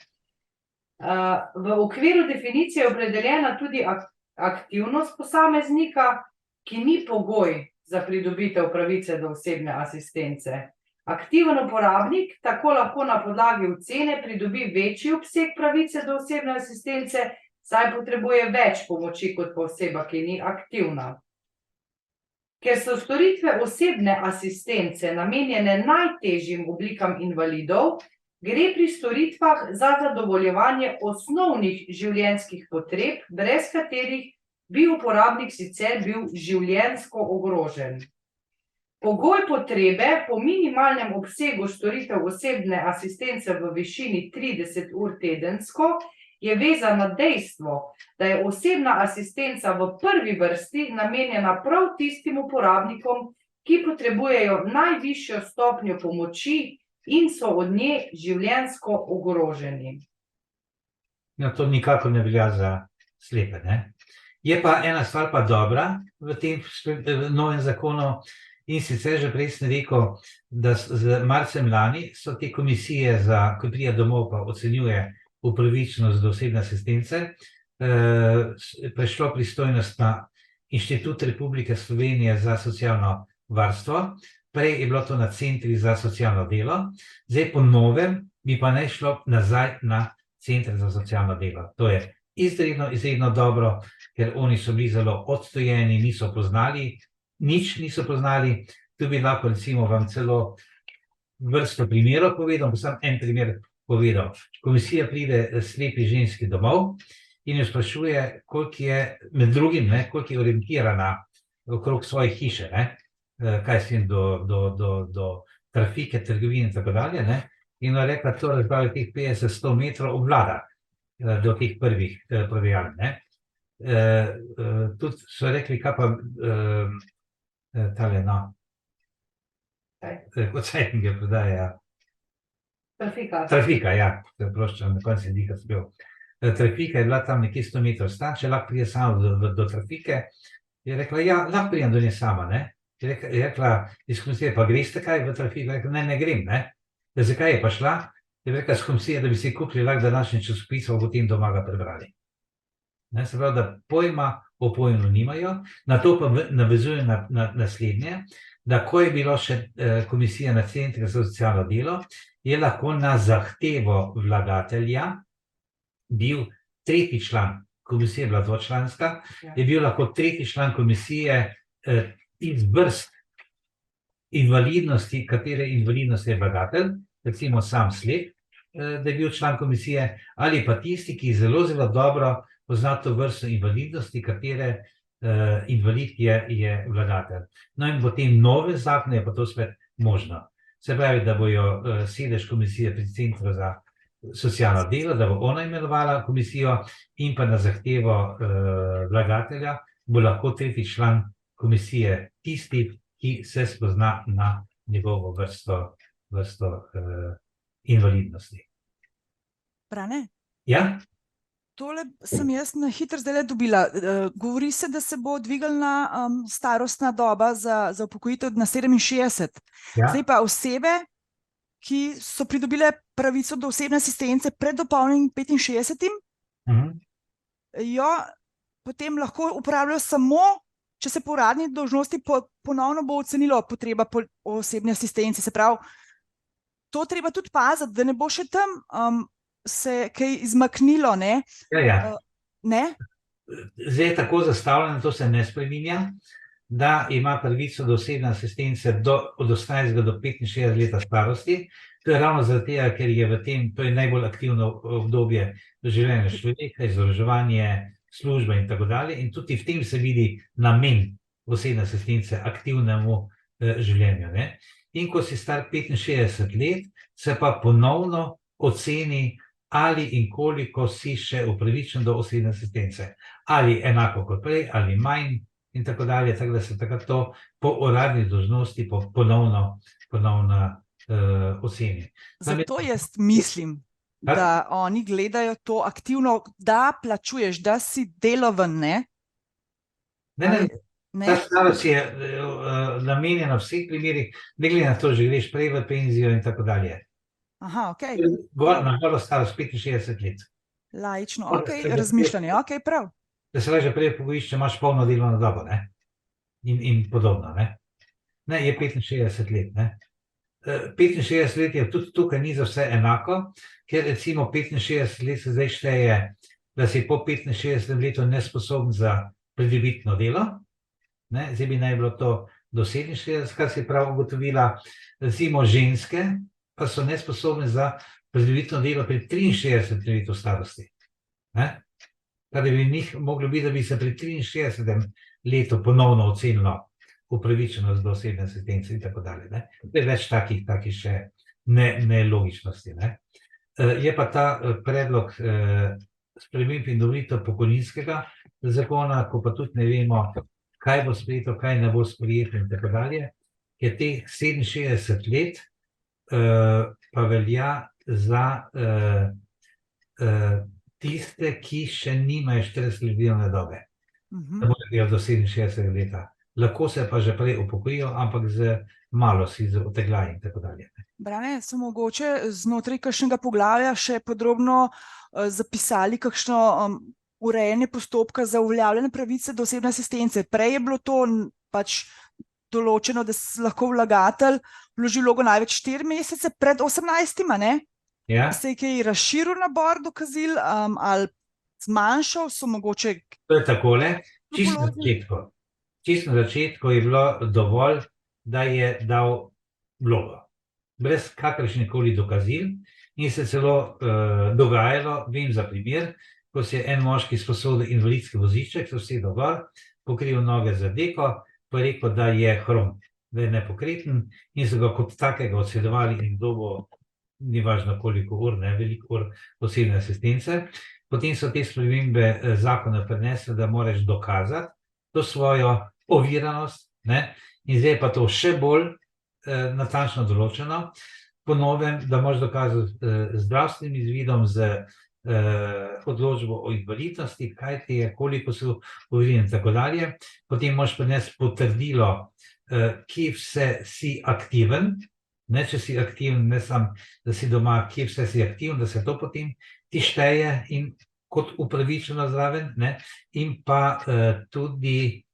V okviru definicije je opredeljena tudi aktivnost posameznika, ki ni pogoj za pridobitev pravice do osebne asistence. Aktiven uporabnik tako lahko na podlagi ocene pridobi večji obseg pravice do osebne asistence, saj potrebuje več pomoči kot pa oseba, ki ni aktivna. Ker so storitve osebne asistence namenjene najtežjim oblikam invalidov, gre pri storitvah za zadovoljevanje osnovnih življenjskih potreb, brez katerih bi uporabnik sicer bil življenjsko ogrožen. Pogoj potrebe po minimalnem obsegu storitev osebne asistence v višini 30 ur tedensko je vezan na dejstvo, da je osebna asistenca v prvi vrsti namenjena prav tistim uporabnikom, ki potrebujejo najvišjo stopnjo pomoči in so od nje življenjsko ogroženi. No, to nikakor ne velja za slepe, ne? Je pa ena stvar pa dobra v tem novem zakonu in sicer že prej sem rekel, da z marcem lani so te komisije, ko pride domov pa ocenjuje upravičenost do osebne asistence, prešlo pristojnost na Inštitut Republike Slovenije za socialno varstvo. Prej je bilo to na centri za socialno delo, zdaj po novem bi pa naj šlo nazaj na centre za socialno delo. To je izredno dobro, ker oni so bili zelo odstojeni, niso poznali, nič niso poznali. Tu bi lahko recimo vam celo vrsto primerov povedal, pa sam en primer povedal. Komisija pride slepi ženski domov in jo sprašuje, koliko je, med drugim, koliko je orientirana okrog svoje hiše, kaj s tem do trafike, trgovine in tako dalje, in je rekla, to razbavlja teh 50-100 metrov obvlada do teh prvih prodajaln. Tudi so rekli, kaj pa tale, kot Cajtinge prodaja. Trafika, ja, proščam, na koncu je dihal spel. Trafika je bila tam nekje 100 metrov stran, če lahko pride sama do trafike. Je rekla, ja, lahko pridem do nje sama, Je rekla, iz komisije, pa greste kaj v trafiko? Je rekla, ne grem, Zakaj je pa šla? Je rekla, iz komisije, da bi si kupili lahko današnji časopis, pa potem doma ga prebrali. Se pravi, da pojma o pojmu nimajo, na to pa navezujem na naslednje, da ko je bilo še komisija na centre za socialno delo, je lahko na zahtevo vlagatelja bil tretji član, komisija je bila dvočlanska, je bil lahko tretji član komisije iz vrst invalidnosti, katere invalidnosti je vlagatelj, recimo sam slep, da je bil član komisije, ali pa tisti, ki zelo dobro pozna to vrsto invalidnosti, katere invalid je vlagatelj. No in v tem novem zakonu je pa to spet možno. Se pravi, da bojo sedež komisije pri centru za socialno delo, da bo ona imenovala komisijo in pa na zahtevo vlagatelja bo lahko tretji član komisije tisti, ki se spozna na njegovo vrsto invalidnosti. Brane? Ja? Tole sem jaz na hitro zdaj dobila. Govori se, da se bo dvignila starostna doba za upokojitev na 67. Ja. Zdaj pa osebe, ki so pridobile pravico do osebne asistence pred dopolnjenim 65, jo potem lahko uporabljajo samo, če se po uradni dolžnosti ponovno bo ocenilo potreba po osebni asistenci. Se pravi, to treba tudi paziti, da ne bo še tam se kaj izmaknilo, Ja. Ne? Zdaj je tako zastavljeno, to se ne spreminja, da ima pravico do osebne asistence od 18 do 65 leta starosti. To je ravno zaradi tega, ker je v tem, to je najbolj aktivno obdobje življenja človeka, izobraževanje, služba in tako dalje. In tudi v tem se vidi namen osebne asistence aktivnemu življenju. In ko si star 65 let, se pa ponovno oceni, ali in koliko si še upravičen do osebne asistence. Ali enako kot prej, ali manj in tako dalje, tako da se takrat to po uradni dolžnosti ponovno oceni. Zato jaz mislim, da oni gledajo to aktivno, da plačuješ, da si deloven, Ne. Ta starost je namenjena v vseh primerih, ne glede na to, že greš prej v penzijo in tako dalje. Aha, okej. Na golo starost 65 let. Laično, okej, razmišljanje, okej, prav. Da se lažje prej upokojiš, če imaš polno delovno dobo, in podobno, Ne, je 65 let, 65 let je tudi tukaj ni za vse enako, ker recimo 65 let se zdaj šteje, da si po 65 letu nesposoben za pridobitno delo, zdaj bi naj bilo to do 67, kar si prav ugotovila, recimo ženske, pa so nesposobni za pridobitno delo pri 63 letu starosti. Kar bi njih moglo biti, da bi se pri 63 letu ponovno ocenilo upravičenost do osebne asistence in tako dalje. To je več takih še nelogičnosti. Je pa ta predlog sprememb in dopolnitev pokojninskega zakona, ko pa tudi ne vemo, kaj bo sprejeto, kaj ne bo sprejeto in tako dalje, ker teh 67 let pa velja za tiste, ki še nimajo 40 let delovne dobe. Da bodo do 67 leta. Lahko se pa že prej upokojijo, ampak z malo si otegljajo in tako dalje. Brane, so mogoče znotraj kakšnega poglavja še podrobno zapisali kakšno urejanje postopka za uveljavljanje pravice do osebne asistence. Prej je bilo to pač določeno, da lahko vlagatelj vloži vlogo največ 4 mesece pred 18, Ja, Se je kaj razširil nabor dokazil, ali zmanjšal, so mogoče to je takole. Čisto na Antropologi? začetku. Čisto na začetku je bilo dovolj, da je dal vlogo. Brez kakršnekoli dokazil in se celo dogajalo, vem za primer, ko se je en moški sposodil invalidski voziček, se usedel gor, pokril noge za deko, pa je rekel, da je hrom, da je nepokreten in so ga kot takega odsedovali in dobo, ni važno koliko ur, ne, veliko ur osebne asistence. Potem so te spremembe zakona prinesle, da moraš dokazati to svojo oviranost, ne, in zdaj je pa to še bolj natančno določeno. Po novem, da moraš dokazati zdravstvenim izvidom, z odločbo o invalidnosti, kaj ti je, koliko si oviden in tako dalje. Potem moraš prinesti potrdilo, kje vse si aktiven, ne, če si aktiven, ne samo, da si doma, kje vse si aktiven, da se to potem ti šteje in kot upravičeno zraven, ne, in pa tudi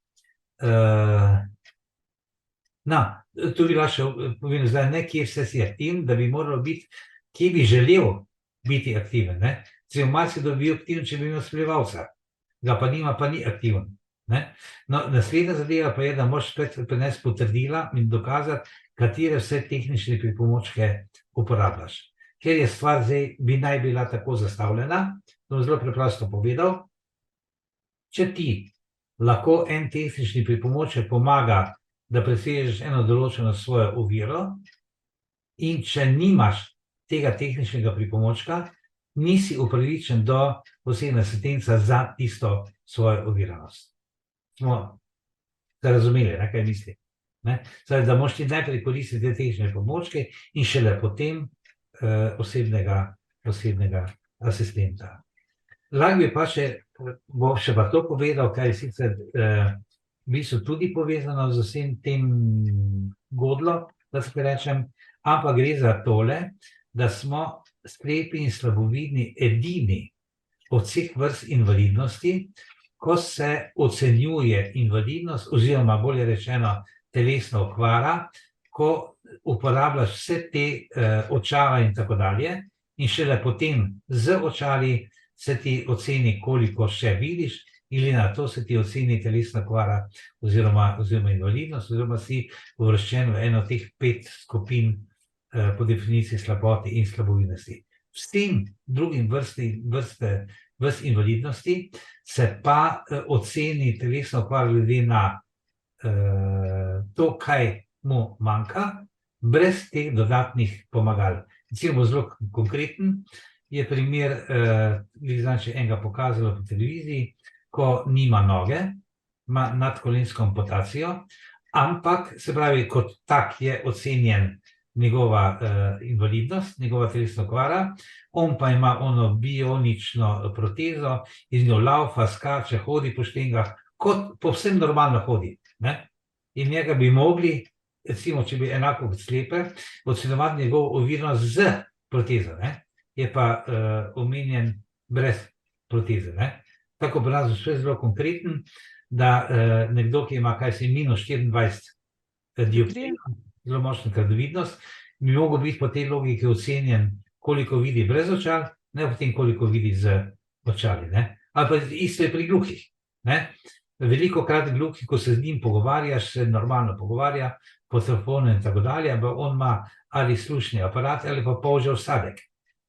tu bi lahko povedal zdaj, ne kje vse si aktiven, da bi moralo biti, kje bi želel biti aktiven, ne. Se marsikdo bi bil aktiven, če bi imel spremljevalca, ga pa nima, pa ni aktiven, ne. No, naslednja zadeva pa je, da moraš prinesti potrdila in dokazati, katere vse tehnične pripomočke uporabljaš. Ker je stvar zdaj, bi naj bila tako zastavljena, bom zelo preprosto povedal, če ti lahko en tehnični pripomoček pomaga, da presežeš eno določeno svojo oviro, in če nimaš tega tehničnega pripomočka, nisi upravičen do osebne asistence za tisto svojo oviranost. Smo se razumeli, ne, kaj mislim. Zdaj, da moraš ti najprej koristiti te tehnične pripomočke in šele potem osebnega asistenta. Lahko bi pa bom še pa to povedal, kaj je sicer v bistvu tudi povezano z vsem tem godlo, da se rečem, ampak gre za tole, da smo slepi in slabovidni edini od vseh vrst invalidnosti, ko se ocenjuje invalidnost, oziroma bolje rečeno telesna okvara, ko uporabljaš vse te očala in tako dalje, in šele potem z očali se ti oceni, koliko še vidiš, ili na to se ti oceni telesna okvara oziroma invalidnost, oziroma si uvrščen v eno teh 5 skupin po definiciji slabote in slabovidnosti. Vsem drugim vrst invalidnosti se pa oceni telesna okvara glede na to, kaj mu manjka, brez teh dodatnih pomagal. Recimo zelo konkreten je primer, če enega pokazalo po televiziji, ko nima noge, ima nadkolensko amputacijo, ampak se pravi, kot tak je ocenjen njegova invalidnost, njegova telesna okvara, on pa ima ono bionično protezo, iz njo laufa, skače, hodi po štengah, kot povsem normalno hodi, ne? In njega bi mogli, recimo, če bi enako kot slepe, ocenovati njegovo oviranost z protezo, ne? Je pa omenjen brez proteze, ne? Tako bi nas vse zelo konkreten, da nekdo, ki ima minus 24 dioptrija, zelo močna kradovidnost, bi mogel biti po tej logiki ocenjen, koliko vidi brez očal, ne potem koliko vidi z očali, ne? Ali pa isto je pri gluhih, ne? Veliko krat gluhi, ko se z njim pogovarjaš, se normalno pogovarja, po telefonu in tako dalje, ampak on ima ali slušni aparat ali pa polžji vsadek,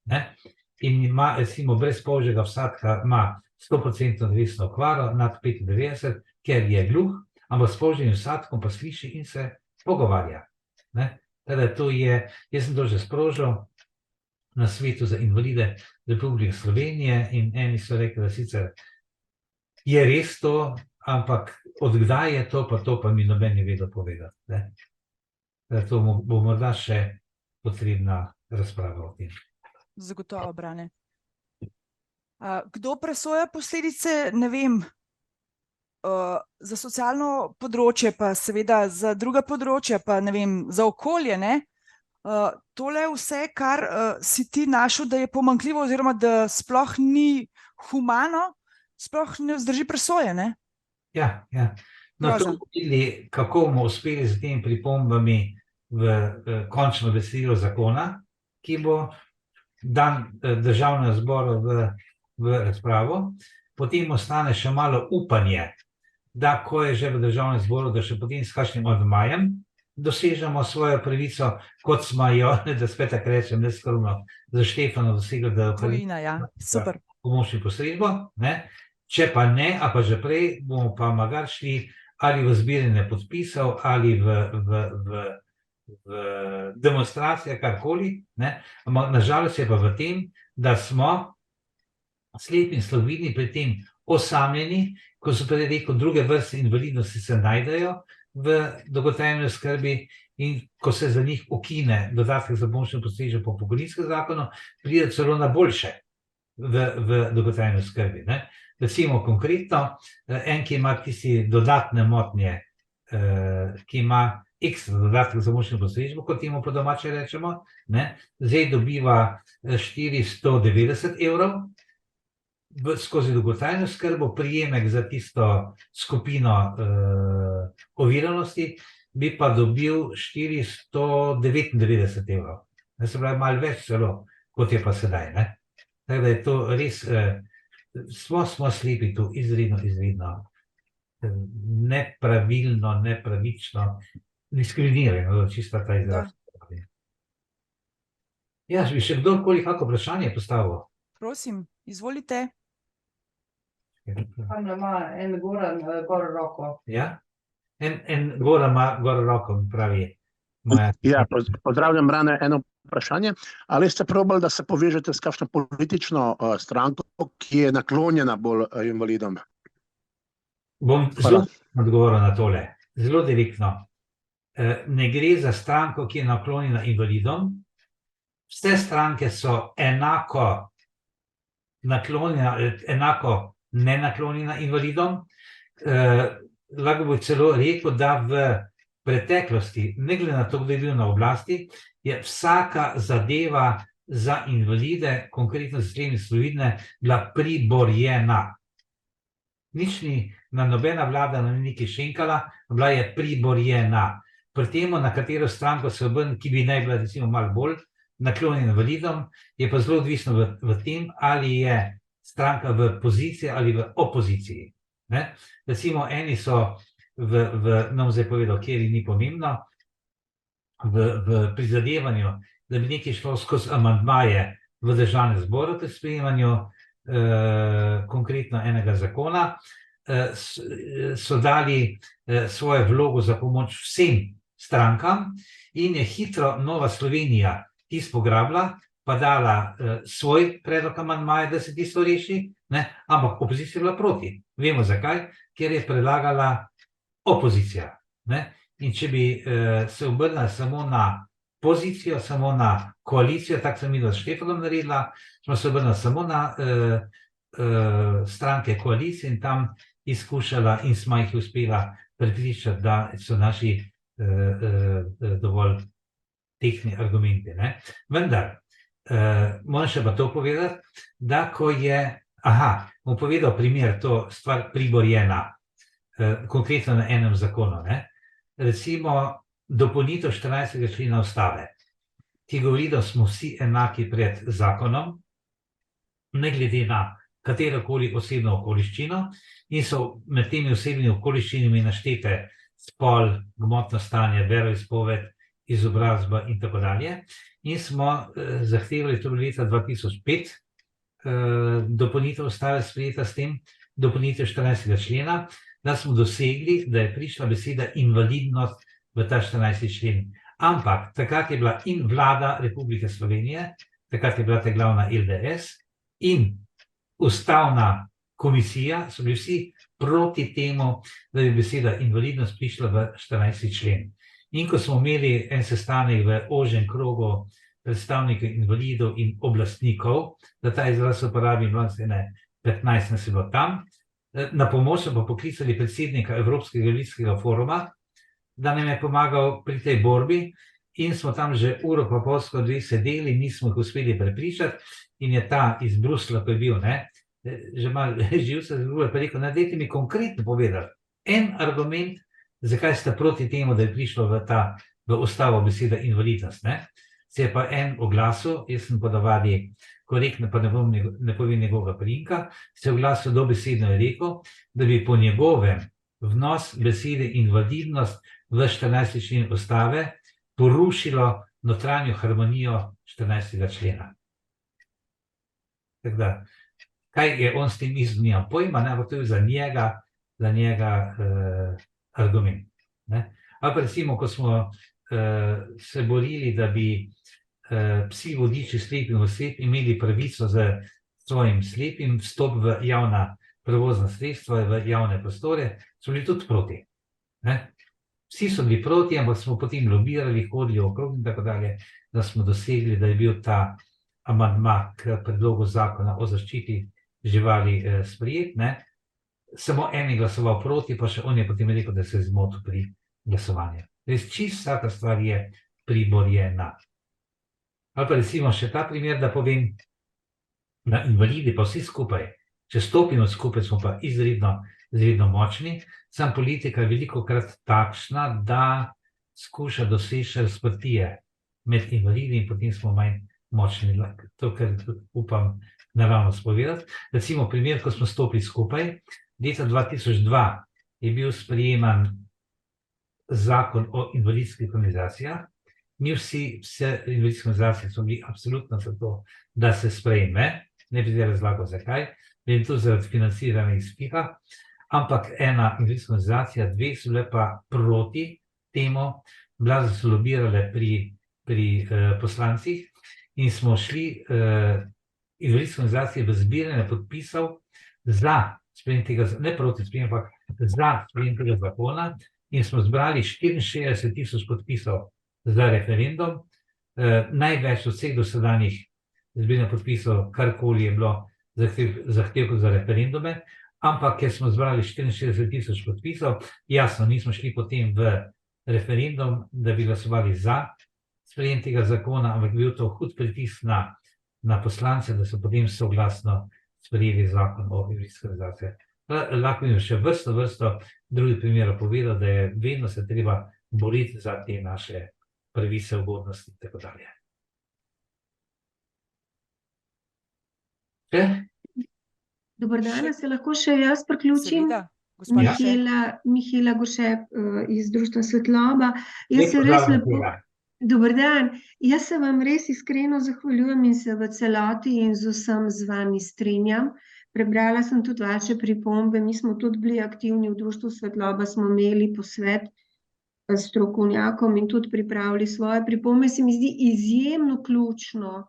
ne? In ima, recimo, brez polžjega vsadka ima 100% telesno okvaro, nad 95, ker je gluh, ampak s polžjim vsadkom pa sliši in se pogovarja, ne? Teda to je, jaz sem to že sprožil na Svetu za invalide Republike Slovenije in eni so rekli, da sicer je res to, ampak od kdaj je to pa mi noben ne vedo povedati, ne? To bo morda še potrebna razprava o tem. Zagotovo, Brane. Kdo presoja posledice, ne vem, za socialno področje, pa seveda za druga področja, pa ne vem, za okolje, ne? Tole vse, kar si ti našel, da je pomanjkljivo oziroma da sploh ni humano, sploh ne vzdrži presoje, ne? Ja. No, to bomo videli, kako bomo uspeli z temi pripombami v končno besedilo zakona, ki bo dan državnega zbora v razpravo, potem ostane še malo upanje, da ko je že v državnem zboru, da še potem s kakšnim amandmajem dosežemo svojo pravico, kot smo jo, da spet tako rečem, neskromno za Štefano dosegli, da Tvojina, ja, super. pomočni postrežbo, ne? Če pa ne, a pa že prej, bomo pa magar šli ali v zbiranje podpisov, ali v demonstracije, karkoli, ne? Ampak nažalost je pa v tem, da smo slepi in slabovidni, pri tem osamljeni, ko so prej rekel, druge vrste invalidnosti se najdejo v dolgotrajni oskrbi in ko se za njih ukine dodatek za pomočno postrežbo po pokojninskem zakonu, pride celo na boljše v dolgotrajni oskrbi, ne? Recimo konkretno, en, ki ima tisti dodatne motnje, ki ima ekstra dodatek za pomočno postrežbo, kot temu po domače rečemo, ne? Zdaj dobiva 490 evrov, skozi dolgotrajno oskrbo, prijemek za tisto skupino oviranosti, bi pa dobil 499 evrov. Se pravi, malo več celo, kot je pa sedaj, ne? Tako da je to res, smo slepi tu izredno nepravilno, nepravično, diskriminirano, čisto ta izraz. Ja, bi še kdorkoli kako vprašanje postavil? Prosim, izvolite. Tam ima en Goran gor roko. Ja? En Goran ima gor roko, pravi. Ja, pozdravljam, Brane, eno vprašanje. Ali ste probali, da se povežete s kakšno politično stranko, ki je naklonjena bolj invalidom? Bom zelo odgovoril na tole. Zelo direktno. Ne gre za stranko, ki je naklonjena invalidom. Vse stranke so enako naklonjena, enako nenaklonjena invalidom. Lahko bi celo rekel, da v preteklosti, ne glede na to, kdo je bil na oblasti, je vsaka zadeva za invalide, konkretno za slednje slovidne, bila priborjena. Nič ni, nobena vlada ni nekaj šenkala, bila je priborjena. Pri temu, na katero stranko se obrne, ki bi naj bila recimo malo bolj naklonjena invalidom, je pa zelo odvisno v tem, ali je stranka v poziciji ali v opoziciji. Ne? Recimo, eni so nam zdaj povedal, kjer ni pomembno, v prizadevanju, da bi nekaj šlo skozi amandmaje v državnem zboru pri sprejemanju konkretno enega zakona, so dali svojo vlogo za pomoč vsem strankam in je hitro Nova Slovenija tisto pograbila, pa dala svoj predlog amandmaja, da se tisto reši, ne? Ampak opozicija je bila proti. Vemo zakaj, ker je predlagala opozicija. Ne? In če bi se obrnila samo na pozicijo, samo na koalicijo, tako sem videla s Štefanom naredila, smo se obrnila samo na stranke koalicije in tam izkušala in smo jih uspela prepričati, da so naši dovolj tehtni argumenti. Ne? Vendar, moram še pa to povedati, da ko je, bom povedal primer, to stvar priborjena, konkretno na enem zakonu, ne? Recimo dopolnitev 14. člena Ustave, ki govori, da smo vsi enaki pred zakonom, ne glede na katerokoli osebno okoliščino, in so med temi osebnimi okoliščinami naštete spol, gmotno stanje, veroizpoved, izobrazba in tako dalje. In smo zahtevali to leta 2005, dopolnitev Ustave sprejeta s tem, dopolnitev 14. člena, da smo dosegli, da je prišla beseda invalidnost v ta 14. člen. Ampak takrat je bila in vlada Republike Slovenije, takrat je bila ta glavna LDS in ustavna komisija, so bili vsi proti temu, da bi beseda invalidnost prišla v 14. člen. In ko smo imeli en sestanek v ožjem krogu predstavnikov invalidov in oblastnikov, da ta izraz uporabim, 15 nas je bilo tam, na pomoč so pa poklicali predsednika Evropskega invalidskega foruma, da nam je pomagal pri tej borbi in smo tam že uro pa pol skoraj sedeli, nismo jih uspeli prepričati in je ta iz Bruslja, ko je bil, ne, že malo živ se zgubila, pa rekel, dajte mi konkretno povedati en argument, zakaj ste proti temu, da je prišlo v Ustavo beseda invalidnost, ne. se je pa en oglasil, jaz sem ponavadi korektno, pa ne povem njegovega priimka, se je oglasil dobesedno je rekel, da bi po njegovem vnos besede invalidnost v 14. člen Ustave porušilo notranjo harmonijo 14. člena. Tako da, kaj je on s tem mislil, nimam pojma, ampak to je za njega argument. Ali pa recimo, ko smo se borili, da bi psi vodiči slepih oseb imeli pravico z svojim slepim vstop v javna prevozna sredstva, v javne prostore, so bili tudi proti. Vsi so bili proti, ampak smo potem lobirali, hodili okrog in tako dalje, da smo dosegli, da je bil ta amandma k predlogu zakona o zaščiti živali sprejet. Samo en je glasoval proti, pa še on je potem rekel, da se je zmotil pri glasovanju. Res čisto vsaka stvar je priborjena. Ali pa recimo še ta primer, da povem, na invalidi pa vsi skupaj, če stopimo skupaj, smo pa izredno močni, sam politika je velikokrat takšna, da skuša doseči razprtije med invalidi in potem smo manj močni. To, kar upam naravno spovedati. Recimo primer, ko smo stopili skupaj, leta 2002 je bil sprejeman zakon o invalidskih organizacijah. Mi vse invalidske organizacije smo bili absolutno za to, da se sprejme, ne bi zdaj razlagal zakaj, in to zaradi financiranja iz FIHA, ampak ena invalidska organizacija, dve so bile pa proti temu, bila so lobirale pri poslancih in smo šli invalidske organizacije v zbiranje podpisov za sprejem tega, ne proti sprejem, ampak za sprejem tega zakona in smo zbrali 64.000 podpisov za referendum, največ od vseh dosedanjih zbiranja podpisov, karkoli je bilo zahtevkov za referendume, ampak ker smo zbrali 64.000 podpisov, jasno, nismo šli potem v referendum, da bi glasovali za sprejem tega zakona, ampak bil to hud pritisk na poslance, da so potem soglasno sprejeli zakon o invalidskih organizacijah. Lahko bi še vrsto drugih primerov povedal, da je vedno se treba boriti za te naše pravice, ugodnosti in tako dalje. Dober dan, se lahko še jaz priključim? Seveda, gospa Naše. Mihela Goršep iz Društva Svetloba. Lep pozdrav, Mihela. Dober dan, jaz se vam res iskreno zahvaljujem in se v celoti in z vsem z vami strinjam. Prebrala sem tudi vaše pripombe, mi smo tudi bili aktivni v Društvu Svetloba, smo imeli posvet s strokovnjakom in tudi pripravili svoje pripombe. Se mi zdi izjemno ključno,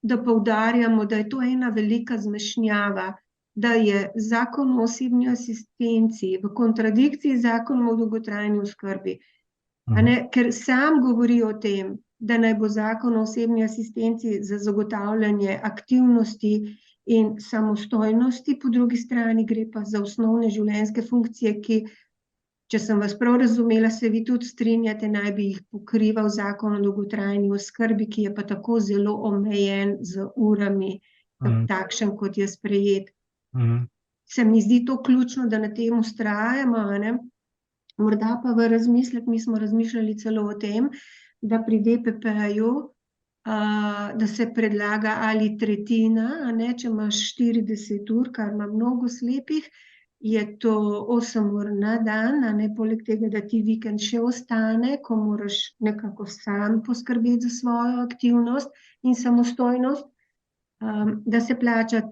da poudarjamo, da je to ena velika zmešnjava, da je zakon o osebni asistenci v kontradikciji z zakonom o dolgotrajni oskrbi. Ker sam govori o tem, da naj bo zakon o osebni asistenci za zagotavljanje aktivnosti in samostojnosti, po drugi strani gre pa za osnovne življenjske funkcije, ki, če sem vas prav razumela, se vi tudi strinjate, naj bi jih pokrival zakon o dolgotrajni oskrbi, ki je pa tako zelo omejen z urami, takšen kot je sprejet. Se mi zdi to ključno, da na tem vztrajamo, Morda pa v razmislek, mi smo razmišljali celo o tem, da pri DPP-ju, da se predlaga ali tretjina, če imaš 40 ur, kar ima mnogo slepih, je to 8 ur na dan, poleg tega, da ti vikend še ostane, ko moraš nekako sam poskrbeti za svojo aktivnost in samostojnost, da se plača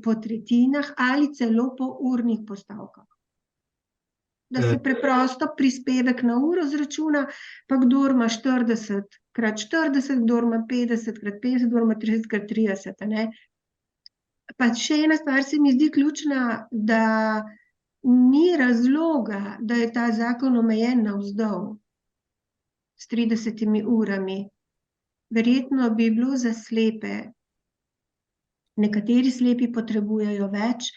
po tretjinah ali celo po urnih postavkah. Da se preprosto prispevek na uro zračuna, pa kdor ima 40x40, kdor ima 50x50, kdor ima 30x30. Pa še ena stvar se mi zdi ključna, da ni razloga, da je ta zakon omejen navzdol s 30 urami. Verjetno bi bilo za slepe. Nekateri slepi potrebujejo več,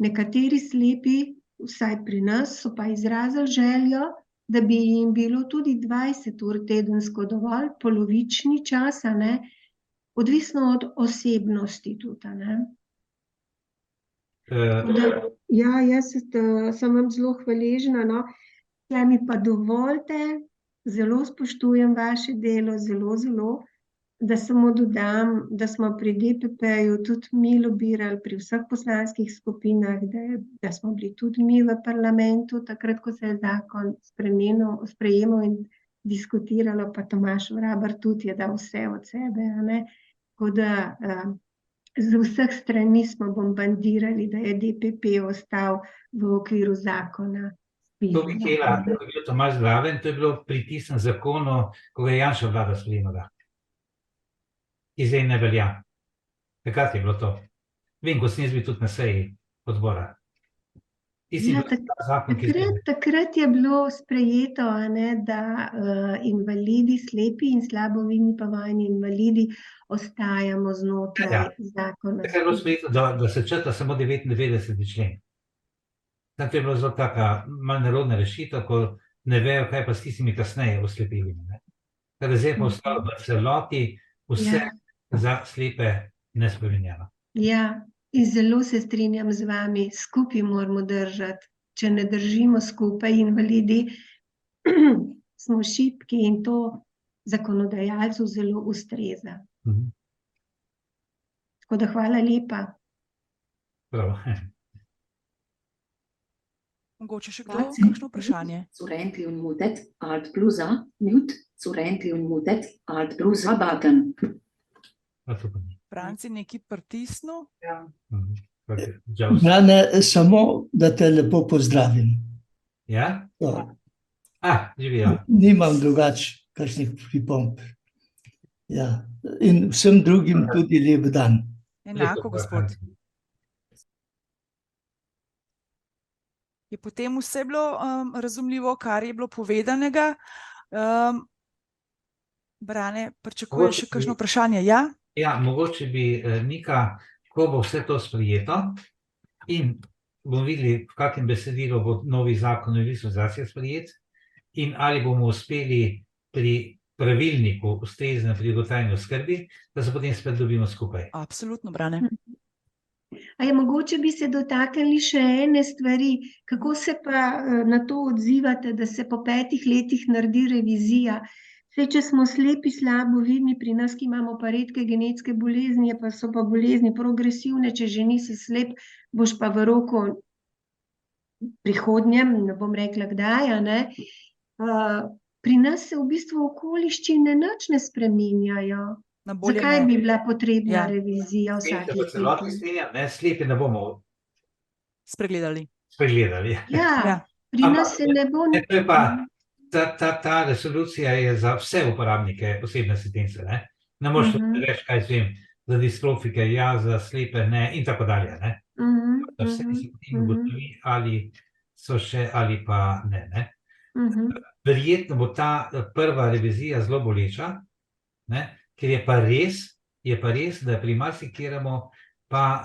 nekateri slepi, vsaj pri nas, so pa izrazili željo, da bi jim bilo tudi 20 ur tedensko dovolj, polovični čas, odvisno od osebnosti tudi. Ja, jaz sem vam zelo hvaležna, Ja mi pa dovolite, zelo spoštujem vaše delo, zelo, Da samo dodam, da smo pri DPP-ju tudi mi lobirali pri vseh poslanskih skupinah, da smo bili tudi mi v parlamentu, takrat, ko se je zakon sprejemal in diskutiralo, pa Tomaž Vrabar tudi je dal vse od sebe, a ne. Tako da z vseh strani smo bombardirali, da je DPP ostal v okviru zakona. To bi htela, ko je bil Tomaž zraven, to je bilo pri tistem zakonu, ko ga je Janševa vlada sprejemala. Ki zdaj ne velja. Takrat je bilo to. Vem, ko sem jaz bil tudi na seji odbora. Ja, takrat je bilo sprejeto, a ne, da invalidi, slepi in slabovidni pa vojni invalidi ostajamo znotraj zakona. Takrat je bilo sprejeto, da se črta samo 99. člen. Tam je bilo zelo taka malo nerodna rešitev, ko ne vejo, kaj pa s tistimi kasneje oslepilimi. Kada zdaj pa ostalo v celoti vse za slepe nespremenjeno. Ja, in zelo se strinjam z vami, skupaj moramo držati. Če ne držimo skupaj, invalidi, smo šibki in to zakonodajalcu zelo ustreza. Tako da hvala lepa. Prav. Mogoče še kdo, kakšno vprašanje? Surrently unmuted, Alt plus A, mute, surrently unmuted, Alt plus A button. Franci neki pritisnil? Ja. Brane, samo da te lepo pozdravim. Ja? To. Živijo. Nimam drugače kakšnih pripomb. Ja. In vsem drugim tudi lep dan. Enako, gospod. Je potem vse bilo razumljivo, kar je bilo povedanega. Brane, pričakuješ še kakšno vprašanje? Ja? Ja, mogoče bi Nika, ko bo vse to sprejeto in bomo videli, v kakem besedilu bo novi zakon o visualizaciji sprejet in ali bomo uspeli pri pravilniku ustrezno pri dolgotrajni oskrbi, da se potem spet dobimo skupaj. Absolutno, Brane. Mogoče bi se dotaknili še ene stvari, kako se pa na to odzivate, da se po 5 letih naredi revizija. Če smo slepi, slabovidni, pri nas, ki imamo pa redke genetske bolezni, pa so pa bolezni progresivne, če že nisi slep, boš pa v roku prihodnjem, ne bom rekla kdaj, a ne. Pri nas se v bistvu okoliščine nič ne spreminjajo. Zakaj bi bila potrebna revizija vsakih letih? Slepi ne bomo spregledali. Ja, pri nas se ne bo Ta resolucija je za vse uporabnike osebne asistence. Ne moreš reči, kaj zvem, za distrofike, ja, za slepe, ne, in tako dalje. Vse se potem ugotovi, ali so še ali pa ne. Verjetno bo ta prva revizija zelo boleča, ker je pa res, da pri marsikjeremu pa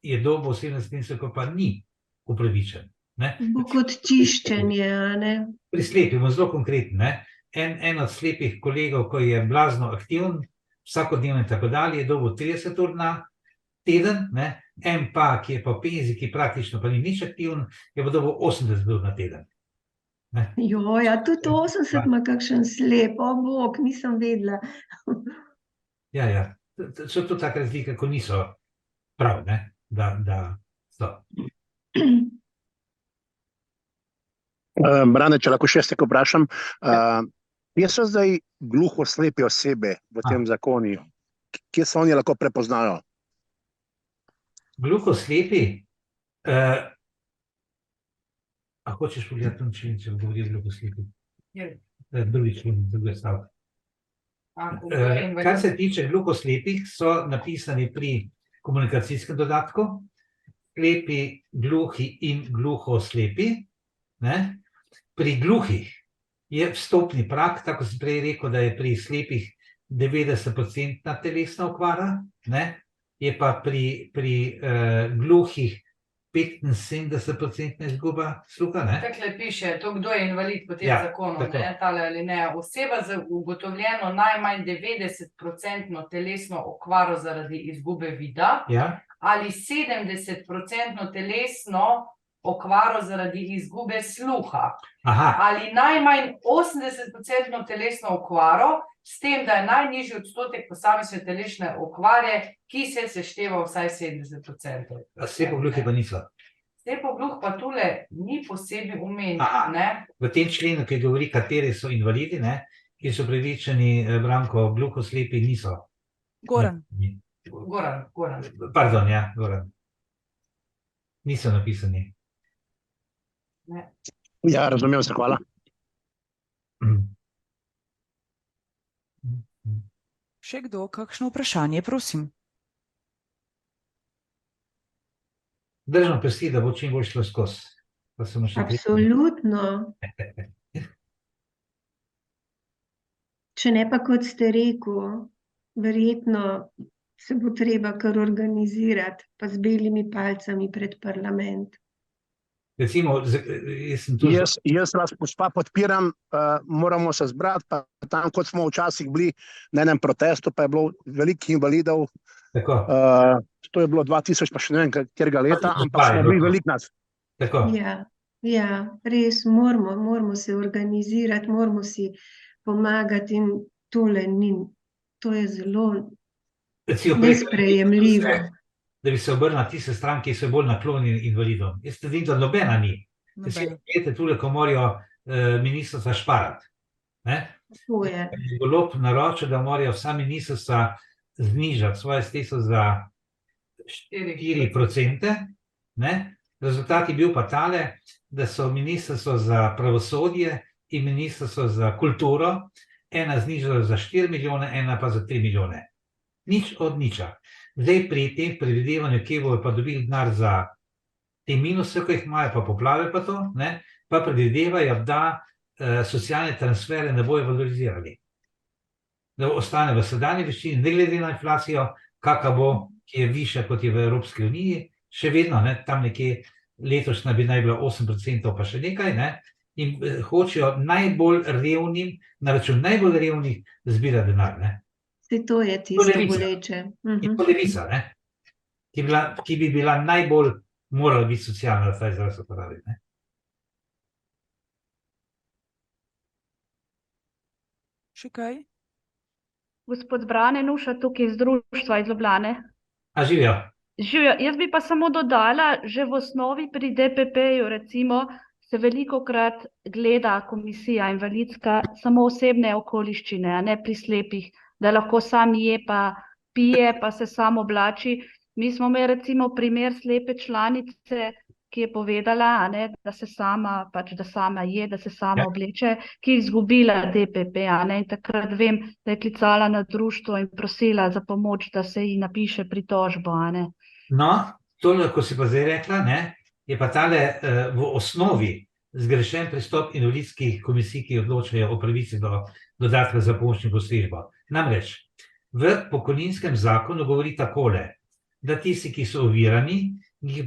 je dobo osebne asistence, ko pa ni upravičen. Bo kot čiščenje, a ne? Pri slepih, zelo konkreten. En od slepih kolegov, ko je blazno aktiven, vsakodnevno in tako dalje, je dobil 30 ur na teden, en pa, ki je pa v penziji, ki praktično pa ni nič aktiven, je pa dobil 80 ur na teden. Ja, tudi 80 ima kakšen slep, bog, nisem vedela. Ja, so to take razlike, ko niso prav, da so. Brane, če lahko še tako vprašam, kje so zdaj gluhoslepe osebe v tem zakonu? Kje se oni lahko prepoznajo? Gluhoslepi? A hočeš pogledati tam člen, če govori o gluhoslepi? Drugi člen, drugi stavek. Kar se tiče gluhoslepih, so napisani pri komunikacijskem dodatku, slepi, gluhi in gluhoslepi. Pri gluhih je vstopni prag, tako sem prej rekel, da je pri slepih 90% telesna okvara, je pa pri gluhih 75% izguba sluha. Takle piše, to kdo je invalid po tem zakonu, tale ali ne. Oseba z ugotovljeno najmanj 90% telesno okvaro zaradi izgube vida ali 70% telesno okvaro zaradi izgube sluha. Ali najmanj 80% telesno okvaro, s tem, da je najnižji odstotek posamezne telesne okvare, ki se sešteva vsaj 70%. Slepogluhi pa niso. Slepogluh pa tule ni posebej omenjen, Aha. ne? V tem členu, ki govori, kateri so invalidi, ne, ki so upravičeni, Branko, gluhoslepi niso. Goran. Goran. Pardon, ja, Goran. Niso napisani. Ja, razumel se, hvala. Še kdo, kakšno vprašanje, prosim? Držimo pesti, da bo čim bolj šlo skozi. Pa samo še Absolutno. Če ne pa, kot ste rekel, verjetno se bo treba kar organizirati, pa z belimi palcami pred parlament. Recimo, jaz sem tu... Jaz vas, gospa, podpiram, moramo se zbrati, pa tam, kot smo včasih bili na enem protestu, pa je bilo veliko invalidov. Tako. To je bilo 2000, pa še ne vem, katerega leta, ampak smo bili veliko nas. Tako. Ja, res, moramo se organizirati, moramo si pomagati in tole ni, to je zelo nesprejemljivo. Da bi se obrnil na tiste stranke, ki so bolj naklonjeni invalidom. Jaz trdim, da nobena ni. Vsi veste tule, ko morajo ministrstva šparati. Tako je. Golob naročil, da morajo vsa ministrstva znižati svoje sredstva za 4%. Rezultat je bil pa tale, da so ministrstvo za pravosodje in ministrstvo za kulturo ena znižala za 4 milijone, ena pa za 3 milijone. Nič od niča. Zdaj pri tem predvidevanju, kje bojo pa dobili denar za te minuse, ki jih imajo, pa poplave pa to, pa predvidevajo, da socialne transfere ne bojo valorizirali. Da ostane v sedanji višini, ne glede na inflacijo, kakva bo, ki je višja, kot je v Evropski uniji, še vedno, tam nekje letošnja bi naj bila 8%, pa še nekaj, in hočejo najbolj revnim, na račun najbolj revnih, zbirati denar, Vse to je tisto boleče. In to levica, ki bi bila najbolj, morala biti socialna, da ta izraz uporabi. Še kaj? Gospod Brane Nuša, tukaj iz društva iz Ljubljane. A živijo? Živijo. Jaz bi pa samo dodala, že v osnovi pri DPP-ju recimo se velikokrat gleda komisija invalidska samo osebne okoliščine, a ne pri slepih, da lahko sam je pa pije, pa se sam oblači. Mi smo imeli recimo primer slepe članice, ki je povedala, da se sama, da sama je, da se sama obleče, ki je izgubila DPP, in takrat vem, da je klicala na društvo in prosila za pomoč, da se ji napiše pritožbo, No, tole, ko si pa zdaj rekla, je pa tale v osnovi zgrešen pristop invalidskih komisij, ki odločajo o pravici do dodatka za pomoč in postrežbo. Namreč, v pokojninskem zakonu govori takole, da tisti, ki so ovirani, ki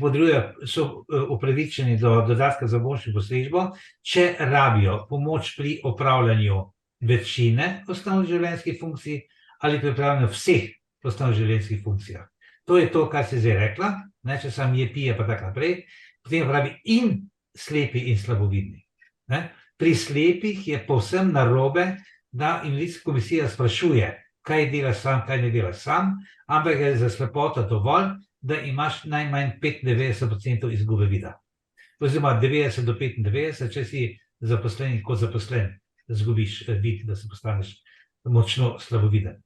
so upravičeni do dodatka za pomoč in postrežbo, če rabijo pomoč pri opravljanju večine osnovnih življenjskih funkcij ali pri opravljanju vseh osnovnih življenjskih funkcijah. To je to, kar si zdaj rekla, če sam je, pije, pa tako naprej, potem pravi in slepi in slabovidni. Pri slepih je povsem narobe, da invalidska komisija sprašuje, kaj delaš sam, kaj ne delaš sam, ampak je za slepoto dovolj, da imaš najmanj 95% izgube vida. Oziroma 90 do 95, če si zaposlen kot zaposlen, izgubiš vid, da se postaneš močno slaboviden.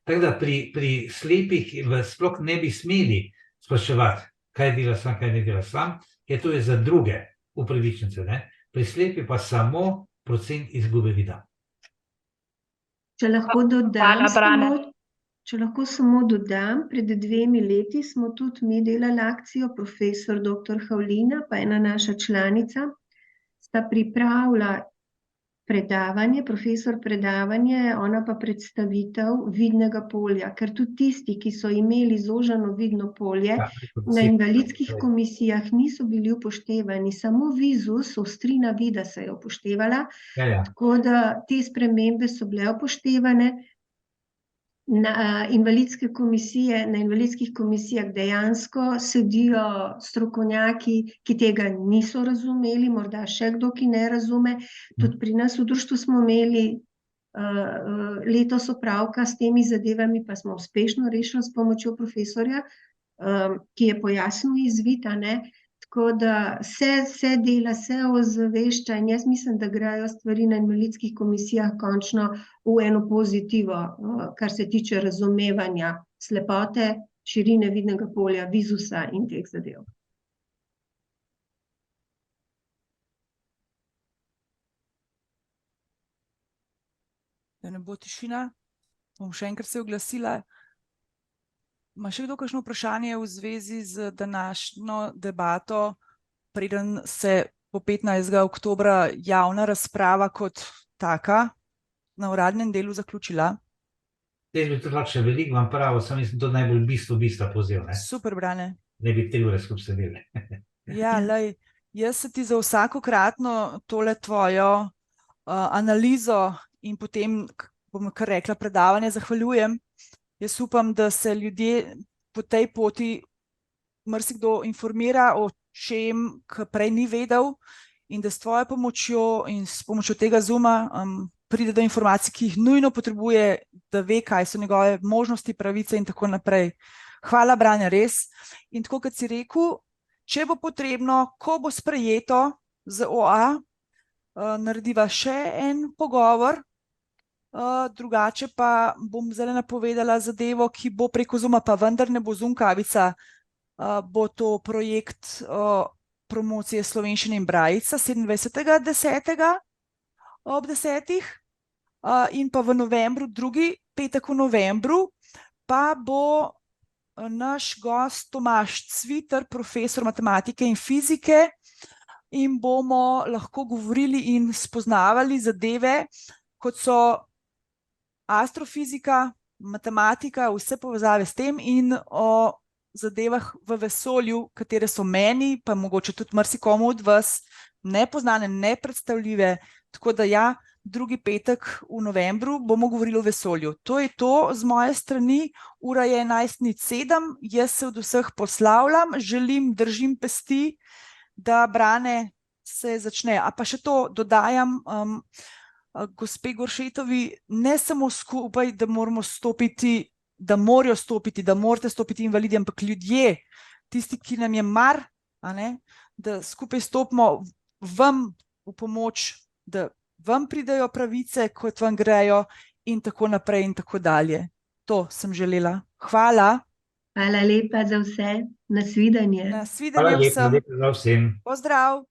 Tako da pri slepih sploh ne bi smeli spraševati, kaj delaš sam, kaj ne delaš sam, ker to je za druge upravičence. Pri slepi pa samo procent izgube vida. Če lahko samo dodam, pred 2 leti smo tudi mi delali akcijo, profesor dr. Havlina pa ena naša članica sta pripravila predavanje, profesor predavanje, ona pa predstavitev vidnega polja, ker tudi tisti, ki so imeli zožano vidno polje, na invalidskih komisijah niso bili upoštevani, samo vizus, ostrina vida se je upoštevala, tako da te spremembe so bile upoštevane. Na invalidskih komisijah dejansko sedijo strokovnjaki, ki tega niso razumeli, morda še kdo, ki ne razume. Tudi pri nas v društvu smo imeli letos opravka s temi zadevami, pa smo uspešno rešili s pomočjo profesorja, ki je pojasnil izvid, a ne. Tako da se dela, se ozavešča in jaz mislim, da grejo stvari na invalidskih komisijah končno v eno pozitivo, kar se tiče razumevanja slepote, širine vidnega polja, vizusa in teh zadev. Da ne bo tišina, bom še enkrat se oglasila. Ma še kdo kakšno vprašanje v zvezi z današnjo debato, preden se bo 15. oktobra javna razprava kot taka na uradnem delu zaključila? Jaz bi tudi lahko še veliko vam pravil, samo mislim, to najbolj bistva povzel, ne? Super, Brane. Ne bi 3 ure skupaj sedeli. Ja, lej, jaz se ti za vsakokratno tole tvojo analizo in potem, bom kar rekla, predavanje zahvaljujem. Jaz upam, da se ljudje po tej poti marsikdo informira o čem, kar prej ni vedel, in da s tvojo pomočjo in s pomočjo tega Zooma pride do informacij, ki jih nujno potrebuje, da ve, kaj so njegove možnosti, pravice in tako naprej. Hvala, Brane, res. In tako, kot si rekel, če bo potrebno, ko bo sprejeto z OA, narediva še en pogovor, drugače pa bom zdaj napovedala zadevo, ki bo preko Zooma, pa vendar ne bo Zoom kavica, bo to projekt promocije slovenščine in brajica 27.10. ob 10. In pa v novembru, drugi petek v novembru, pa bo naš gost Tomaž Cviter, profesor matematike in fizike, in bomo lahko govorili in spoznavali zadeve, kot so astrofizika, matematika, vse povezave s tem in o zadevah v vesolju, katere so meni, pa mogoče tudi marsikomu od vas, nepoznane, nepredstavljive. Tako da ja, drugi petek v novembru bomo govorili o vesolju. To je to z moje strani, ura je 11:07, jaz se od vseh poslavljam, držim pesti, da Brane se začne. A pa še to dodajam, gospe Goršetovi, ne samo skupaj, da moramo stopiti, da morajo stopiti, da morate stopiti invalidi, ampak ljudje, tisti, ki nam je mar, da skupaj stopimo vam v pomoč, da vam pridejo pravice, kot vam grejo in tako naprej in tako dalje. To sem želela. Hvala. Hvala lepa za vse. Nasvidenje. Nasvidenje vsem. Hvala lepa za vsem. Pozdrav.